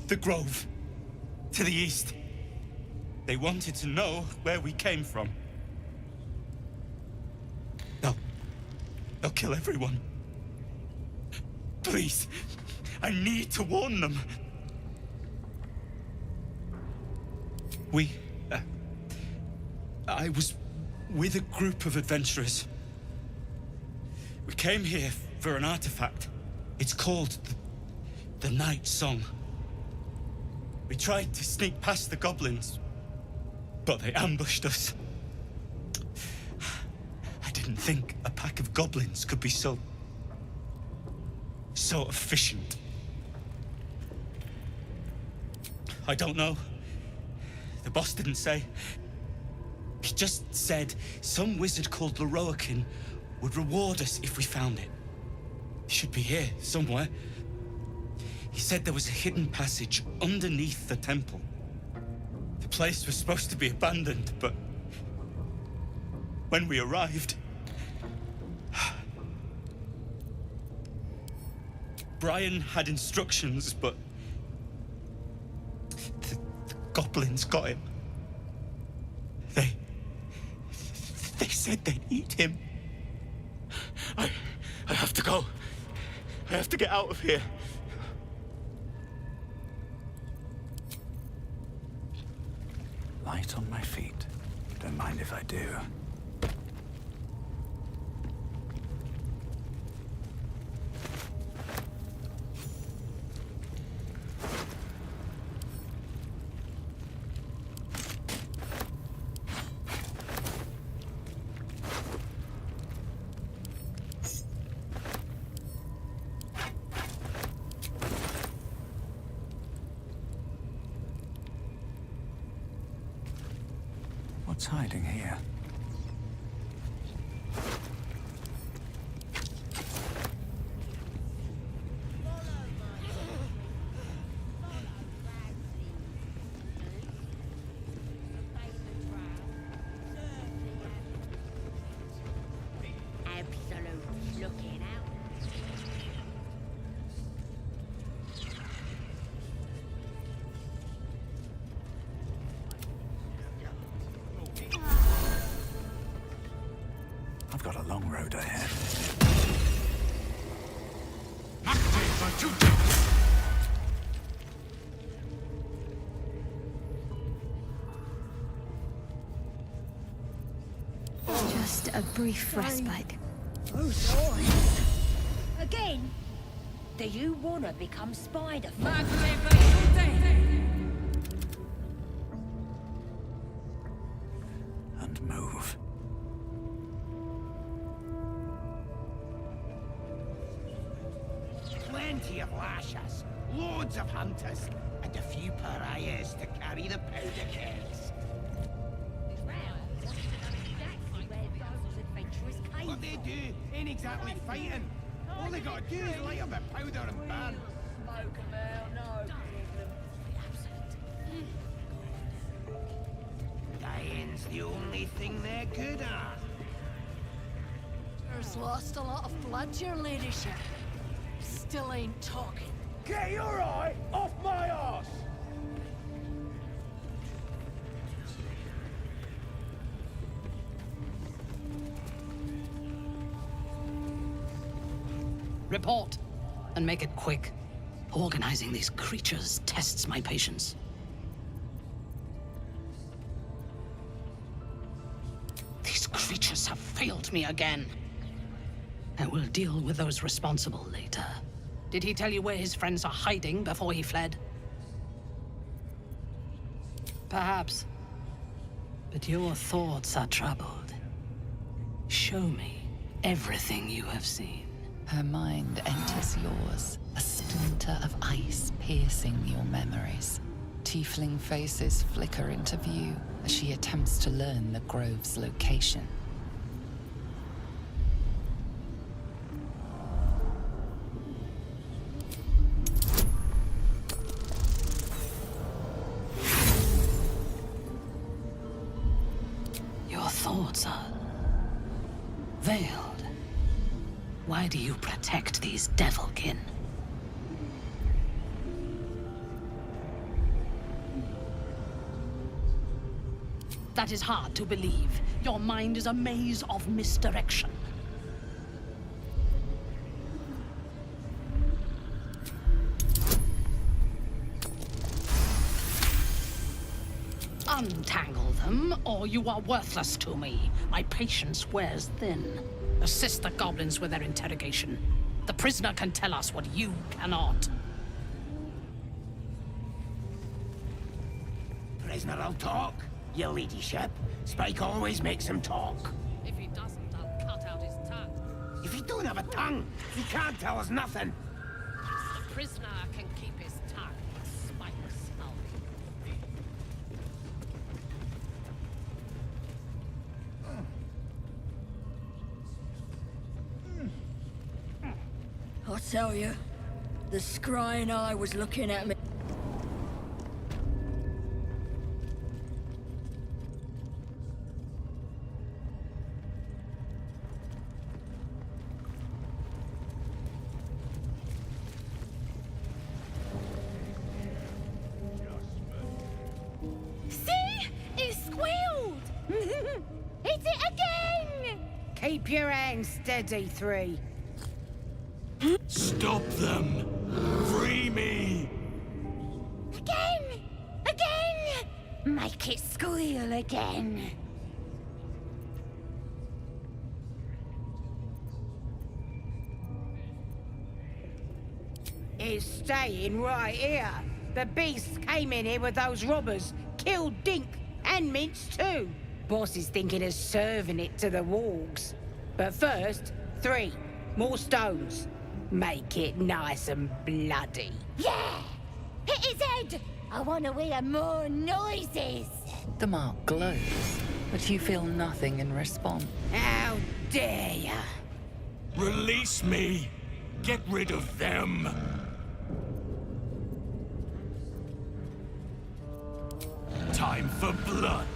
The Grove, to the east. They wanted to know where we came from. They'll kill everyone. Please, I need to warn them. I was with a group of adventurers. We came here for an artifact. It's called the Night Song. We tried to sneak past the goblins, but they ambushed us. I didn't think a pack of goblins could be so efficient. I don't know. The boss didn't say. He just said some wizard called Leroakin would reward us if we found it. It should be here, somewhere. He said there was a hidden passage underneath the temple. The place was supposed to be abandoned, but when we arrived, Brian had instructions, but the goblins got him. They said they'd eat him. I have to go. I have to get out of here. Light on my feet. Don't mind if I do. What's hiding here? got a long road ahead. Just a brief respite. Oh, sorry. Again? Do you want to become Spider? And move. Plenty of lashers, loads of hunters, and a few pariahs to carry the powder kegs. What they do ain't exactly fighting. All they gotta do is light up a powder and burn. Dying's the only thing they're good at. There's lost a lot of blood, your ladyship. Still ain't talking. Get your eye off my arse! Report, and make it quick. Organizing these creatures tests my patience. These creatures have failed me again. I will deal with those responsible later. Did he tell you where his friends are hiding before he fled? Perhaps. But your thoughts are troubled. Show me everything you have seen. Her mind enters yours, a splinter of ice piercing your memories. Tiefling faces flicker into view as she attempts to learn the grove's location. Your thoughts are veiled. Why do you protect these devilkin? That is hard to believe. Your mind is a maze of misdirection. Untangle them, or you are worthless to me. My patience wears thin. Assist the goblins with their interrogation. The prisoner can tell us what you cannot. Prisoner'll talk, your ladyship. Spike always makes him talk. If he doesn't, I'll cut out his tongue. If he don't have a tongue, he can't tell us nothing. The prisoner can keep his tongue. Spike's out. I tell you, the scrying eye was looking at me. See? It squealed! Hit it again! Keep your hands steady, 3. Stop them! Free me! Again! Again! Make it squeal again. It's staying right here. The beasts came in here with those robbers, killed Dink and Mince too. Boss is thinking of serving it to the wargs. But first, 3 more stones. Make it nice and bloody. Yeah! Hit his head! I want to hear more noises. The mark glows, but you feel nothing in response. How dare ya? Release me! Get rid of them! Time for blood!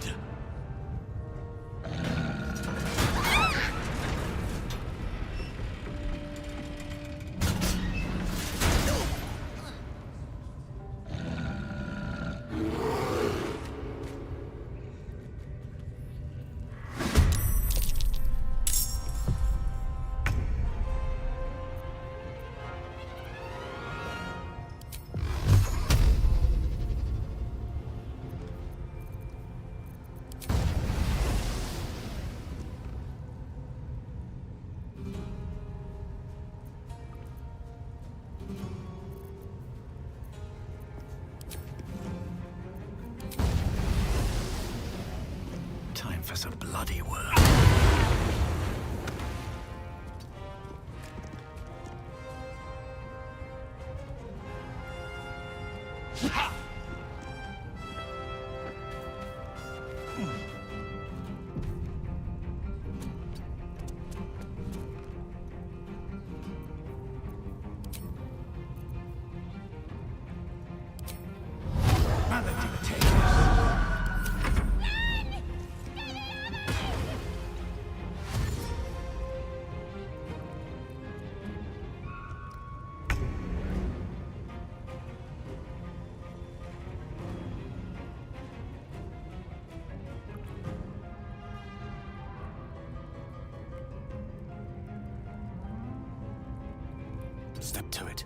yourself as a bloody worm. Step to it.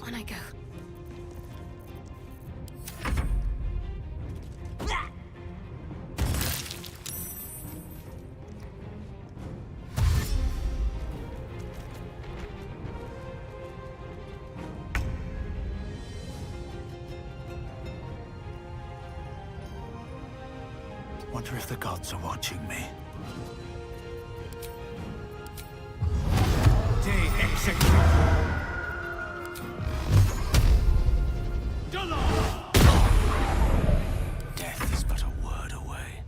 On I go. Wonder if the gods are watching me. Day executed. Death is but a word away.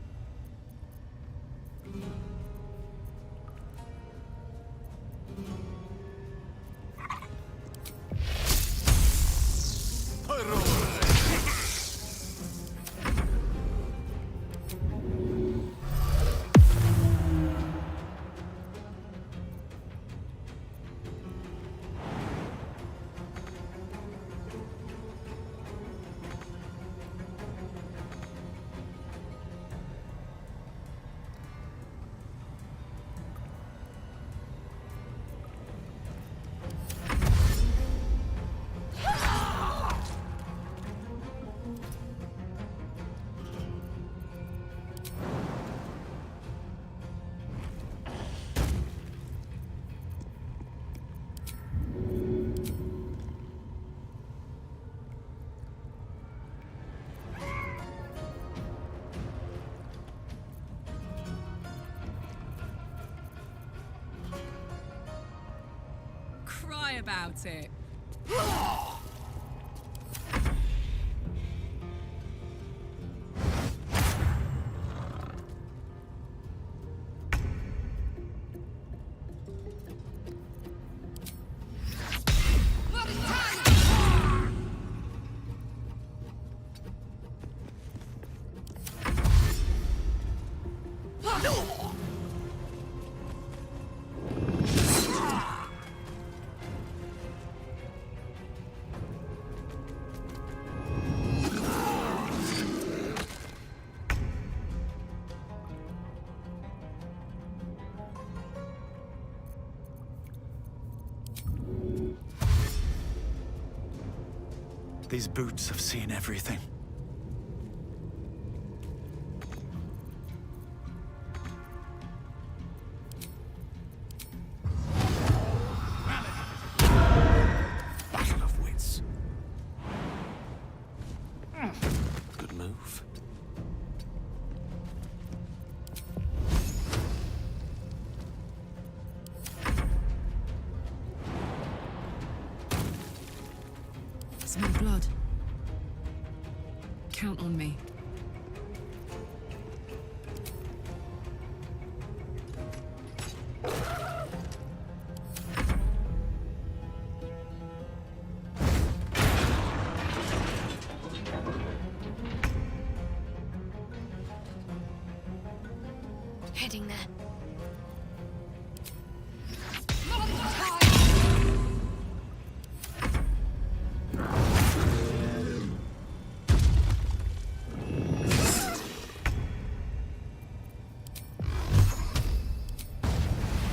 Cry about it. These boots have seen everything. Battle of wits. Good move. Smell blood. Count on me. Heading there.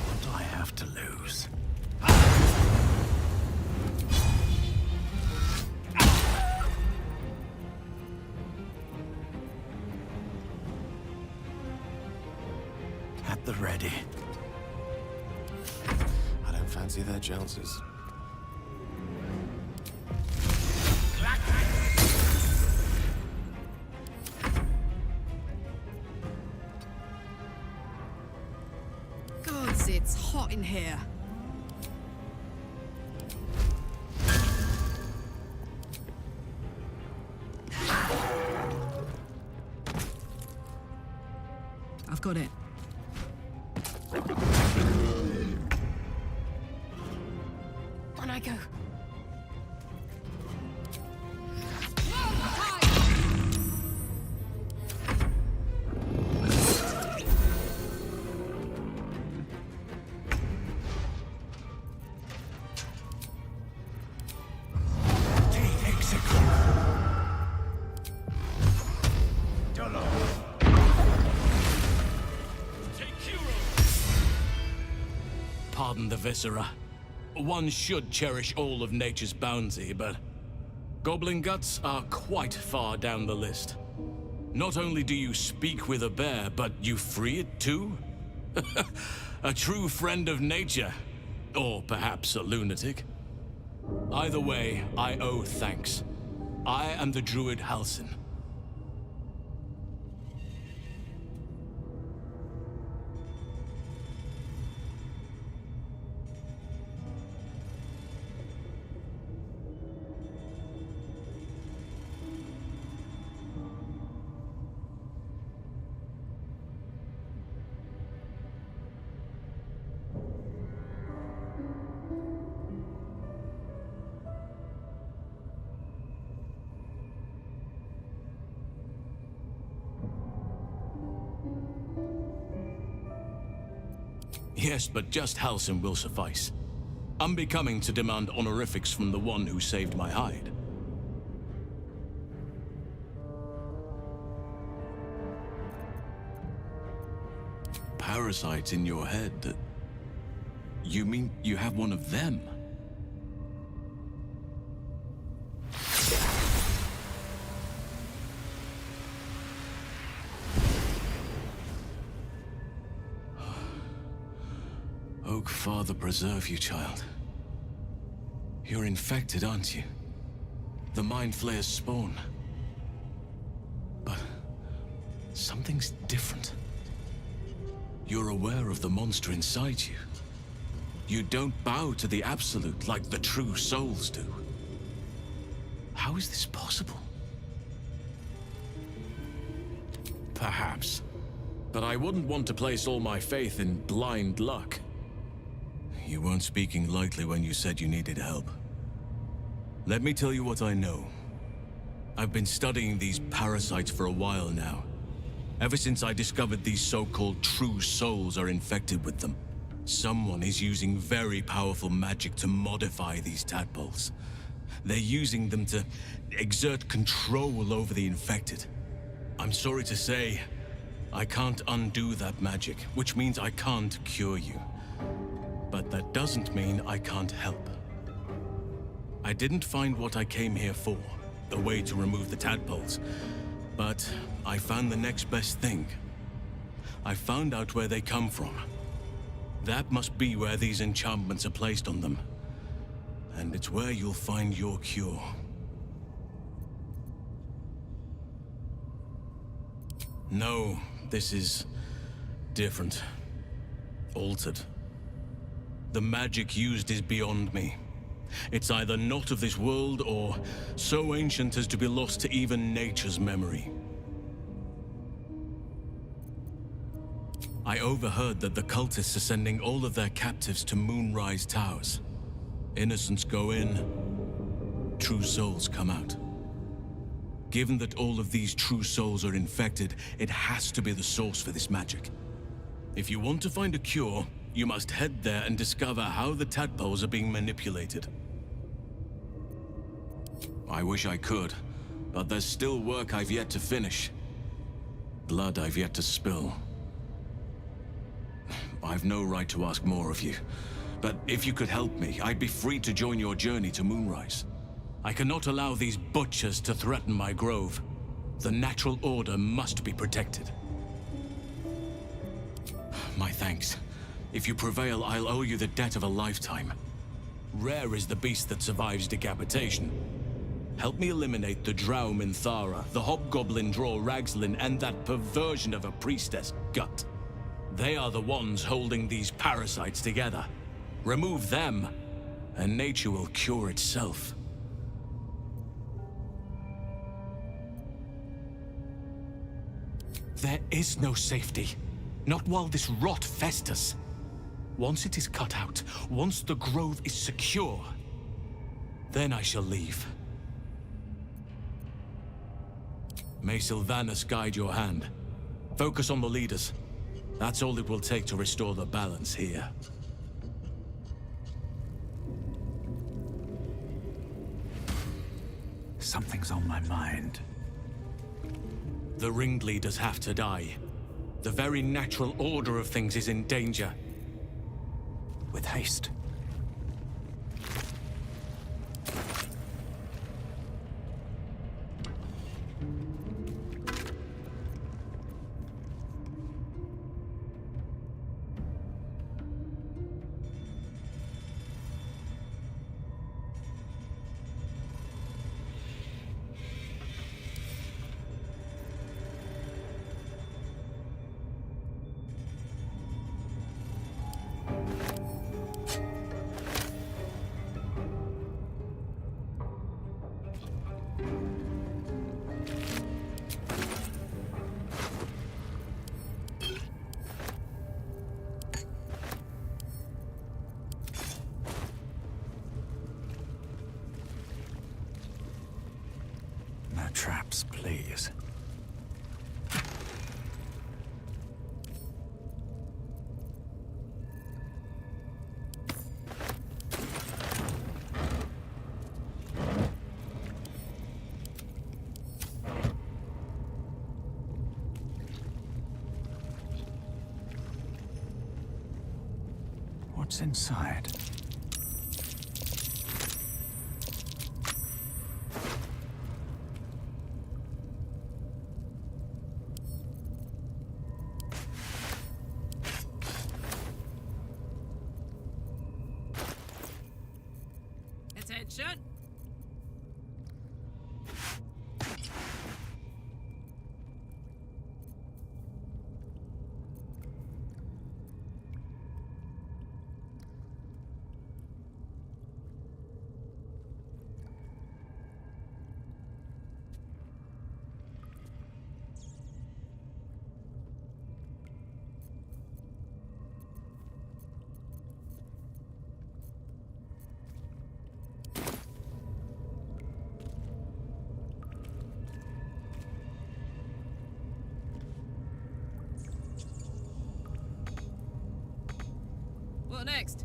What do I have to lose? At the ready. I don't fancy their chances. Gods, it's hot in here. I've got it. On I go. Pardon the viscera. One should cherish all of nature's bounty, but goblin guts are quite far down the list. Not only do you speak with a bear, but you free it too? A true friend of nature. Or perhaps a lunatic. Either way, I owe thanks. I am the druid Halsin. Yes, but just Halsin will suffice. Unbecoming to demand honorifics from the one who saved my hide. Parasites in your head? You mean you have one of them? Oak Father preserve you, child. You're infected, aren't you? The Mind Flayer's spawn. But something's different. You're aware of the monster inside you. You don't bow to the Absolute like the true souls do. How is this possible? Perhaps. But I wouldn't want to place all my faith in blind luck. You weren't speaking lightly when you said you needed help. Let me tell you what I know. I've been studying these parasites for a while now. Ever since I discovered these so-called true souls are infected with them, someone is using very powerful magic to modify these tadpoles. They're using them to exert control over the infected. I'm sorry to say, I can't undo that magic, which means I can't cure you. But that doesn't mean I can't help. I didn't find what I came here for, the way to remove the tadpoles, but I found the next best thing. I found out where they come from. That must be where these enchantments are placed on them. And it's where you'll find your cure. No, this is different. Altered. The magic used is beyond me. It's either not of this world or so ancient as to be lost to even nature's memory. I overheard that the cultists are sending all of their captives to Moonrise Towers. Innocents go in, true souls come out. Given that all of these true souls are infected, it has to be the source for this magic. If you want to find a cure, you must head there and discover how the tadpoles are being manipulated. I wish I could, but there's still work I've yet to finish. Blood I've yet to spill. I've no right to ask more of you, but if you could help me, I'd be free to join your journey to Moonrise. I cannot allow these butchers to threaten my grove. The natural order must be protected. My thanks. If you prevail, I'll owe you the debt of a lifetime. Rare is the beast that survives decapitation. Help me eliminate the Drow Minthara, the Hobgoblin Draw Ragslin, and that perversion of a priestess, Gut. They are the ones holding these parasites together. Remove them, and nature will cure itself. There is no safety. Not while this rot festers. Once it is cut out, once the grove is secure, then I shall leave. May Sylvanas guide your hand. Focus on the leaders. That's all it will take to restore the balance here. Something's on my mind. The ringleaders have to die. The very natural order of things is in danger. With haste. No traps, please. What's inside? Attention! next?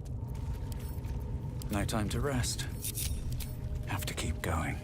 No time to rest. Have to keep going.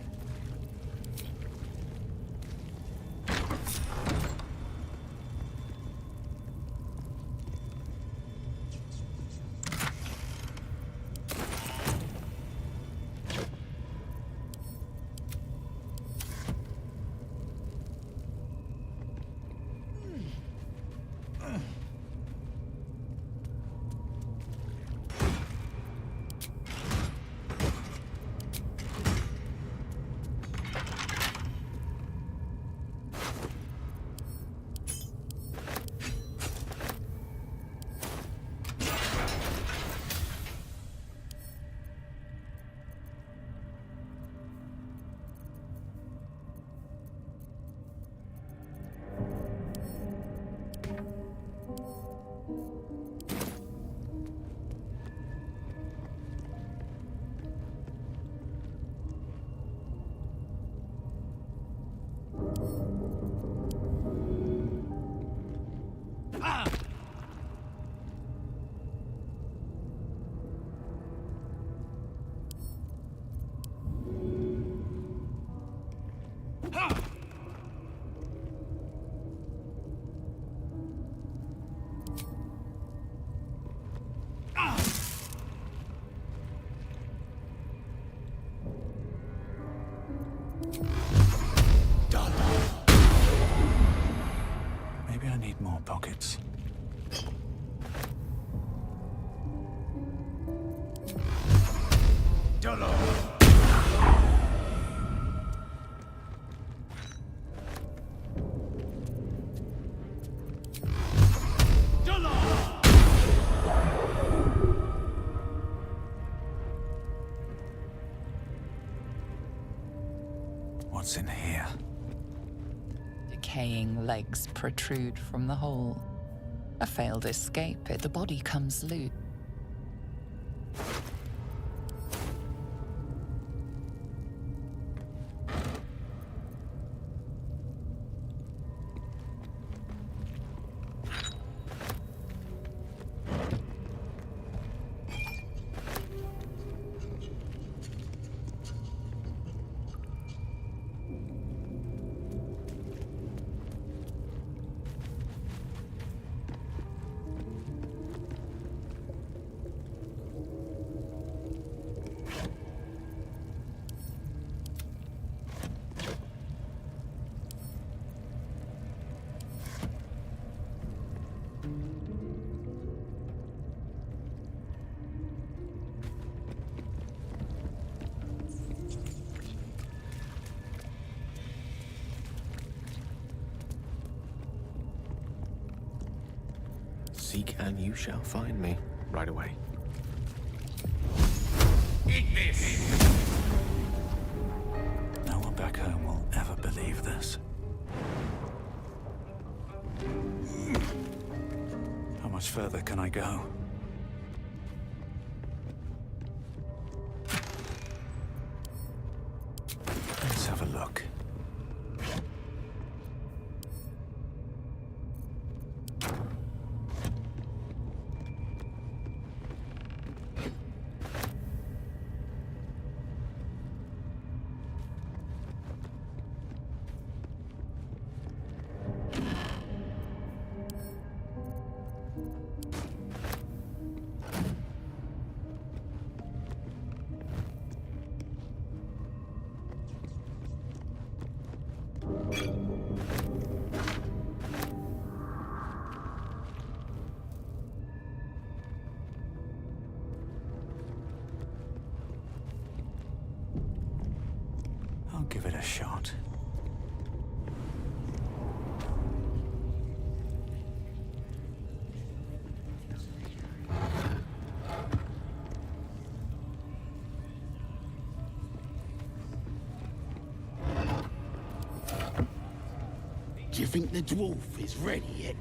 Maybe I need more pockets. What's in here? Decaying legs protrude from the hole. A failed escape, the body comes loose. Seek and you shall find me right away. Eat this! No one back home will ever believe this. How much further can I go? Let's have a look. I'll give it a shot. Do you think the dwarf is ready yet?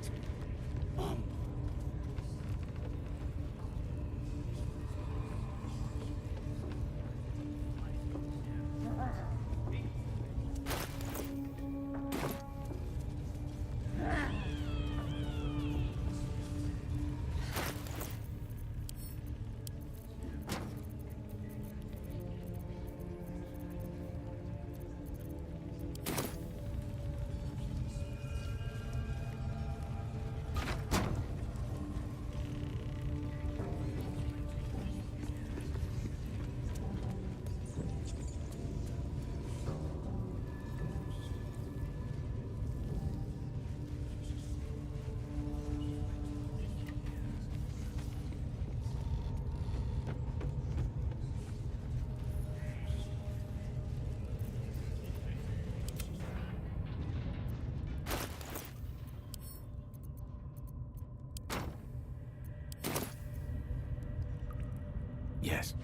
Yes.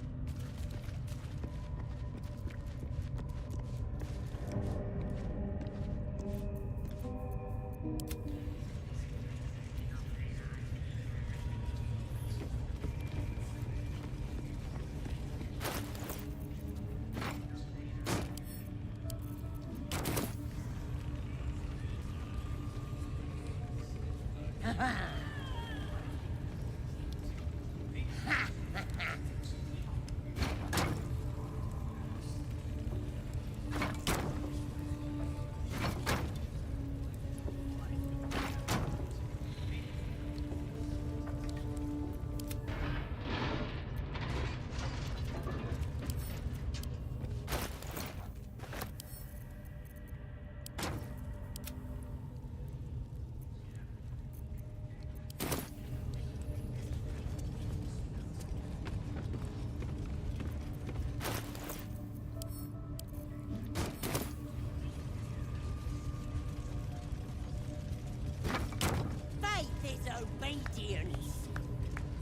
Faith is obedience.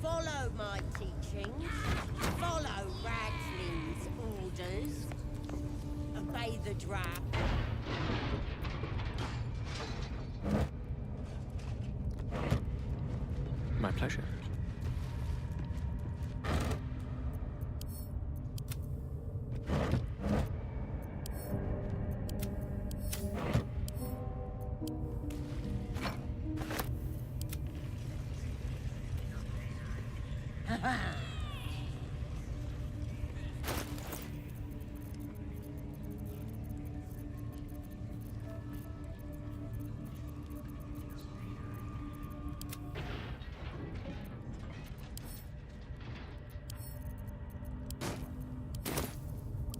Follow my teachings. Follow Radsling's orders. Obey the draft. My pleasure.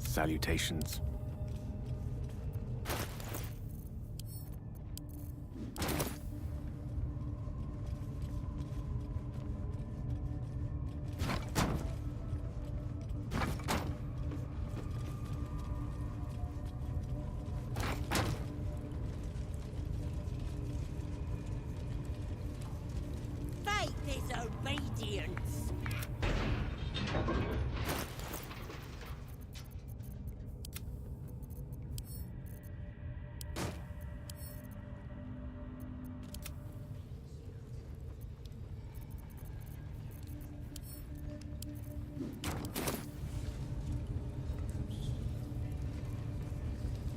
Salutations. Faith is obedience.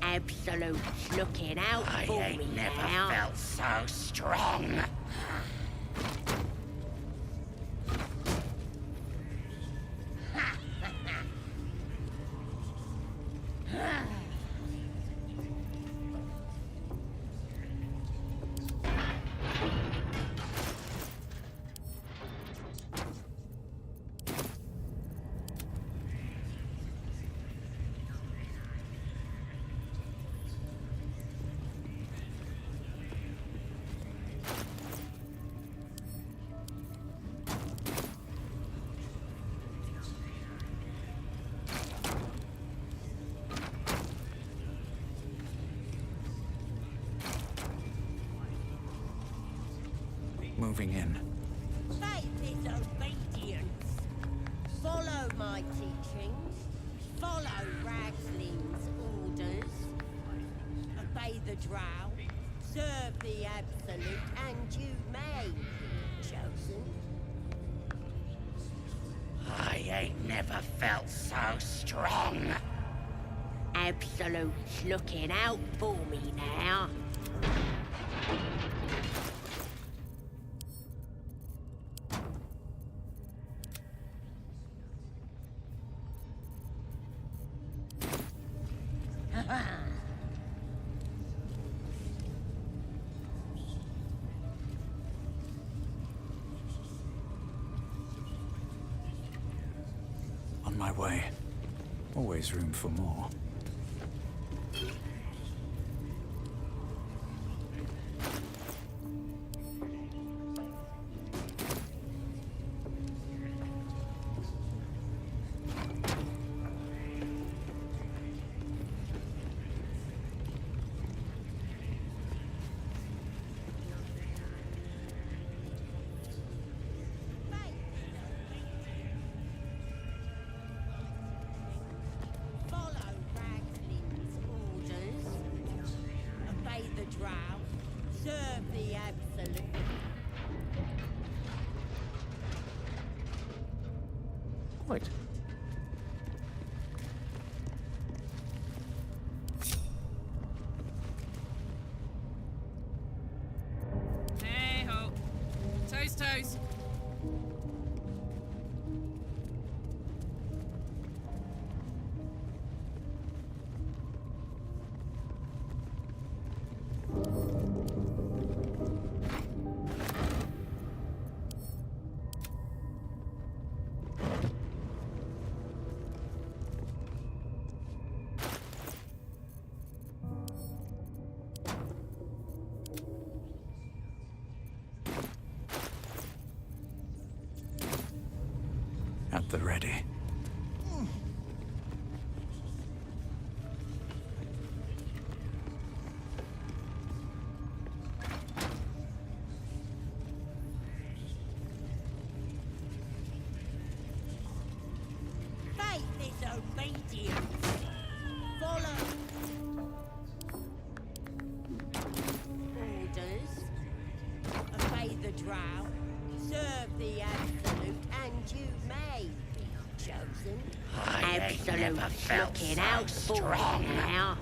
Absolute's looking out for me now. Felt so strong. Moving in. Faith is obedience. Follow my teachings. Follow Radsling's orders. Obey the drow. Serve the Absolute, and you may be chosen. I ain't never felt so strong. Absolute's looking out for me now. On my way. Always room for more. right. Hey ho. Toes, toes. At the ready. Faith is obedience. Follow orders. Obey the drow. Serve the absolute, and you may be chosen. Absolute's looking out for you now.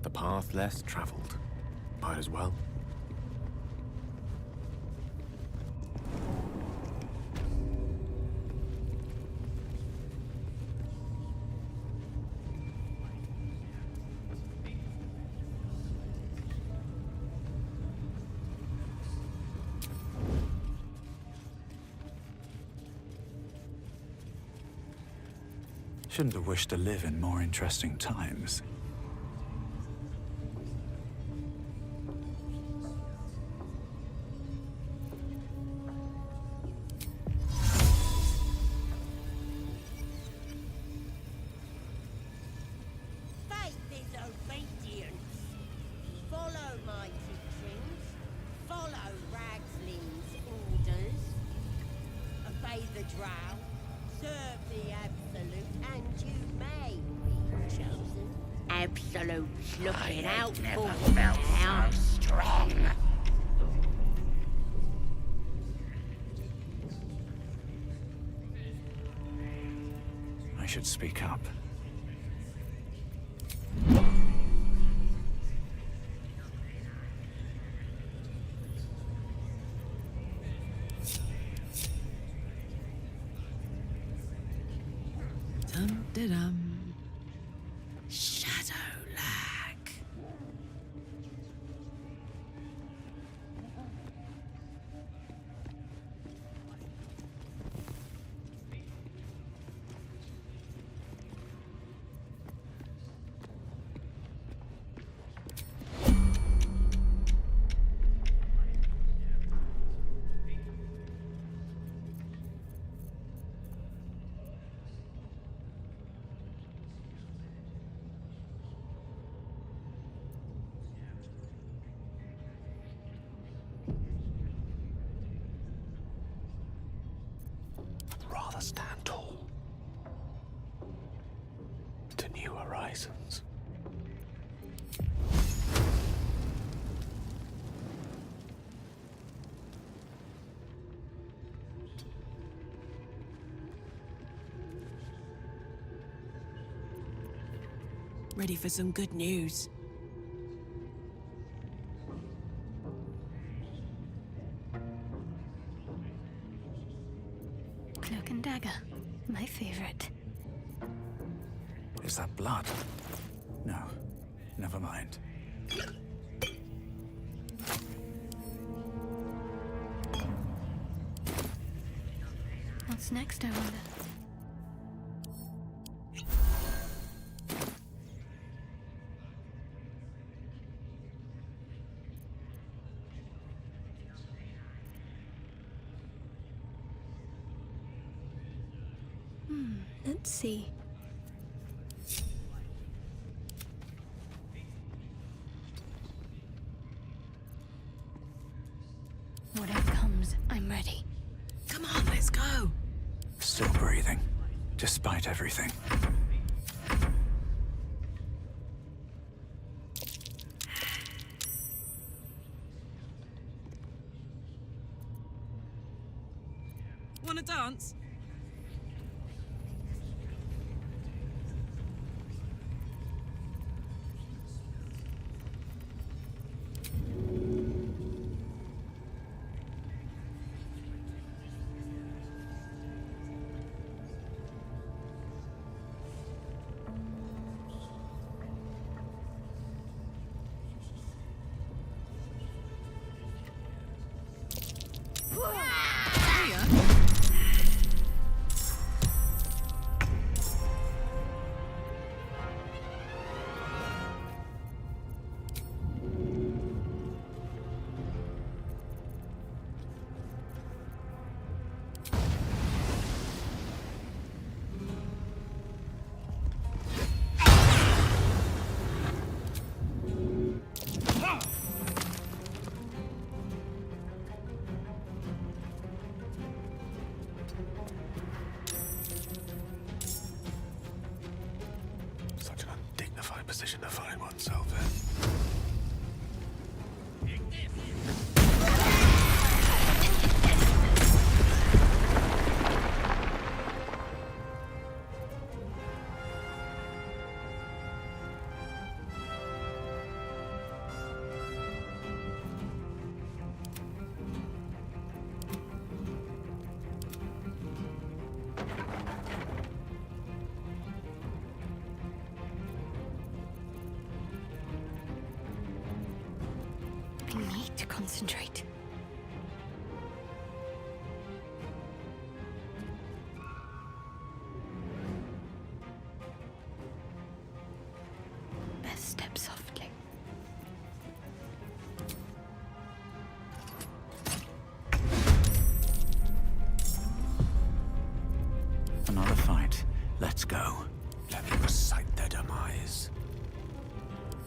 The path less traveled. Might as well. Shouldn't have wished to live in more interesting times. Faith is obedience. Follow my teachings. Follow Ragsling's orders. Obey the drow. Serve the absolute, and you may be chosen. Absolute's looking out for you now. Strong. I should speak up. Dum-de-dum. Shadow lag. Rather stand tall. To new horizons. Ready for some good news. Cloak and dagger. My favorite. Is that blood? No. Never mind. What's next, I wonder? Let's see. Whatever comes, I'm ready. Come on, let's go. Still breathing. despite everything. Wanna dance? Such an undignified position to find oneself in. I need to concentrate. Best step softly. Another fight. Let's go. Let me recite their demise.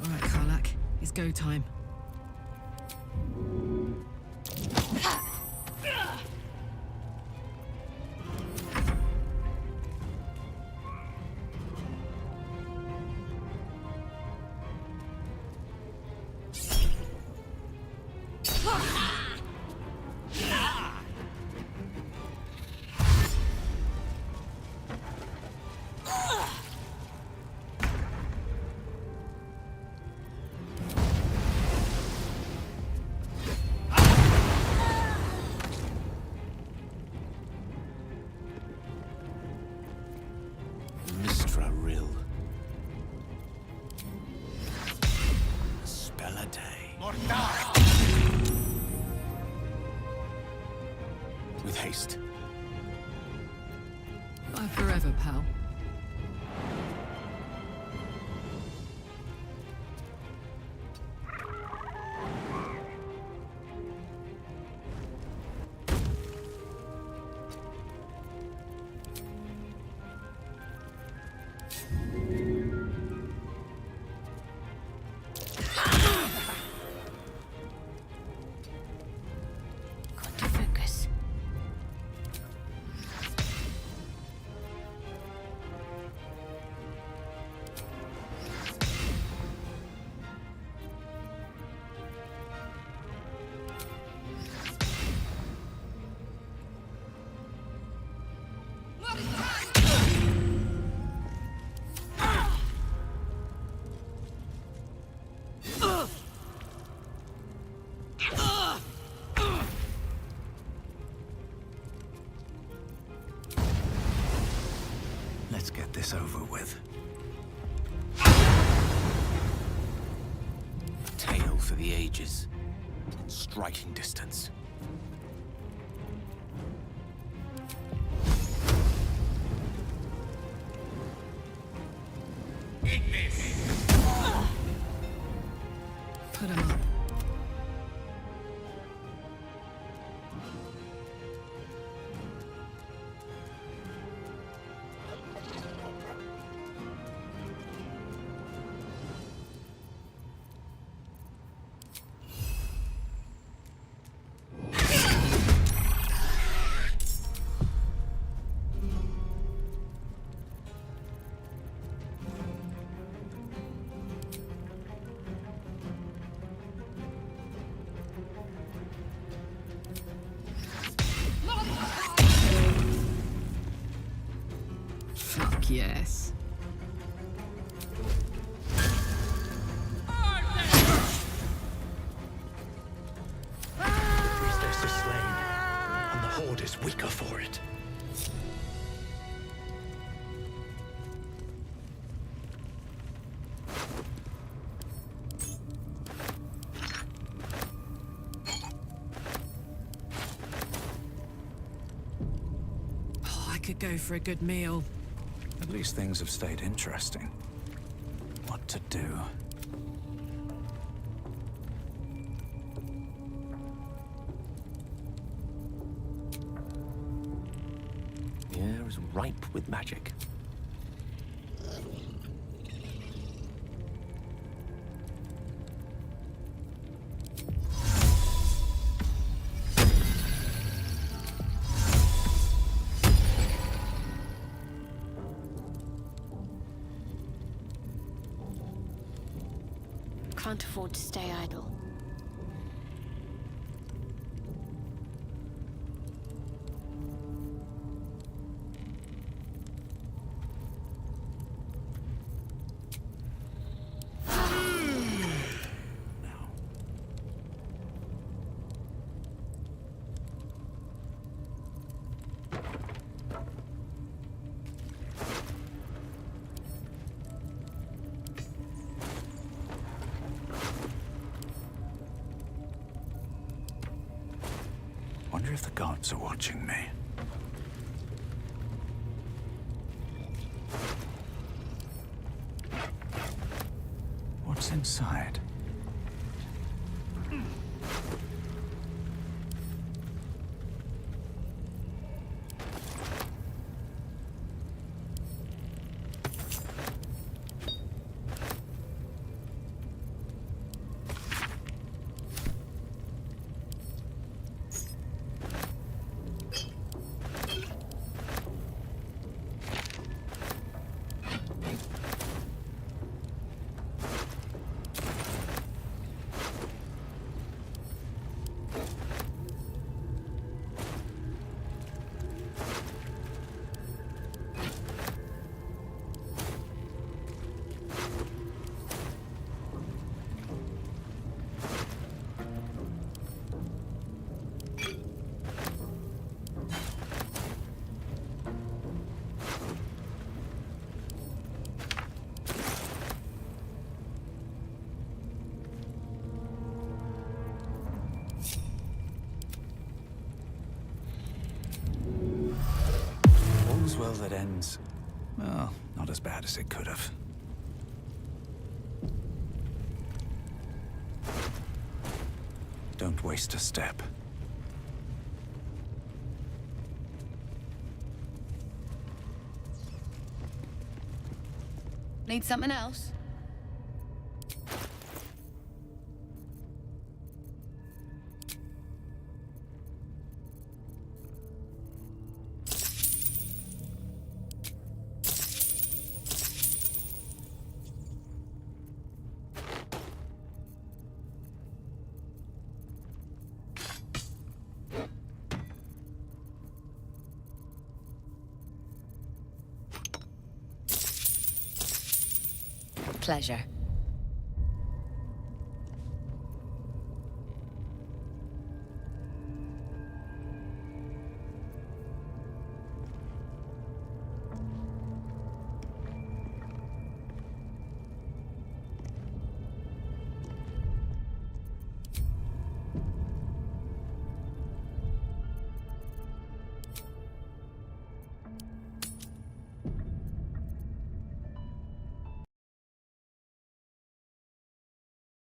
All right, Karlak. It's go time. Mistra Rill. Spell a day. With haste. Bye forever, pal. Got to focus. Let's get this over with. A tale for the ages. In striking distance. Put him up. Fuck yes. The priestess is slain, and the Horde is weaker for it. Oh, I could go for a good meal. At least things have stayed interesting. What to do? The air is ripe with magic. Can't afford to stay idle. Wonder if the gods are watching me. What's inside? All's well that ends. Well, not as bad as it could have. Don't waste a step. Need something else? Pleasure.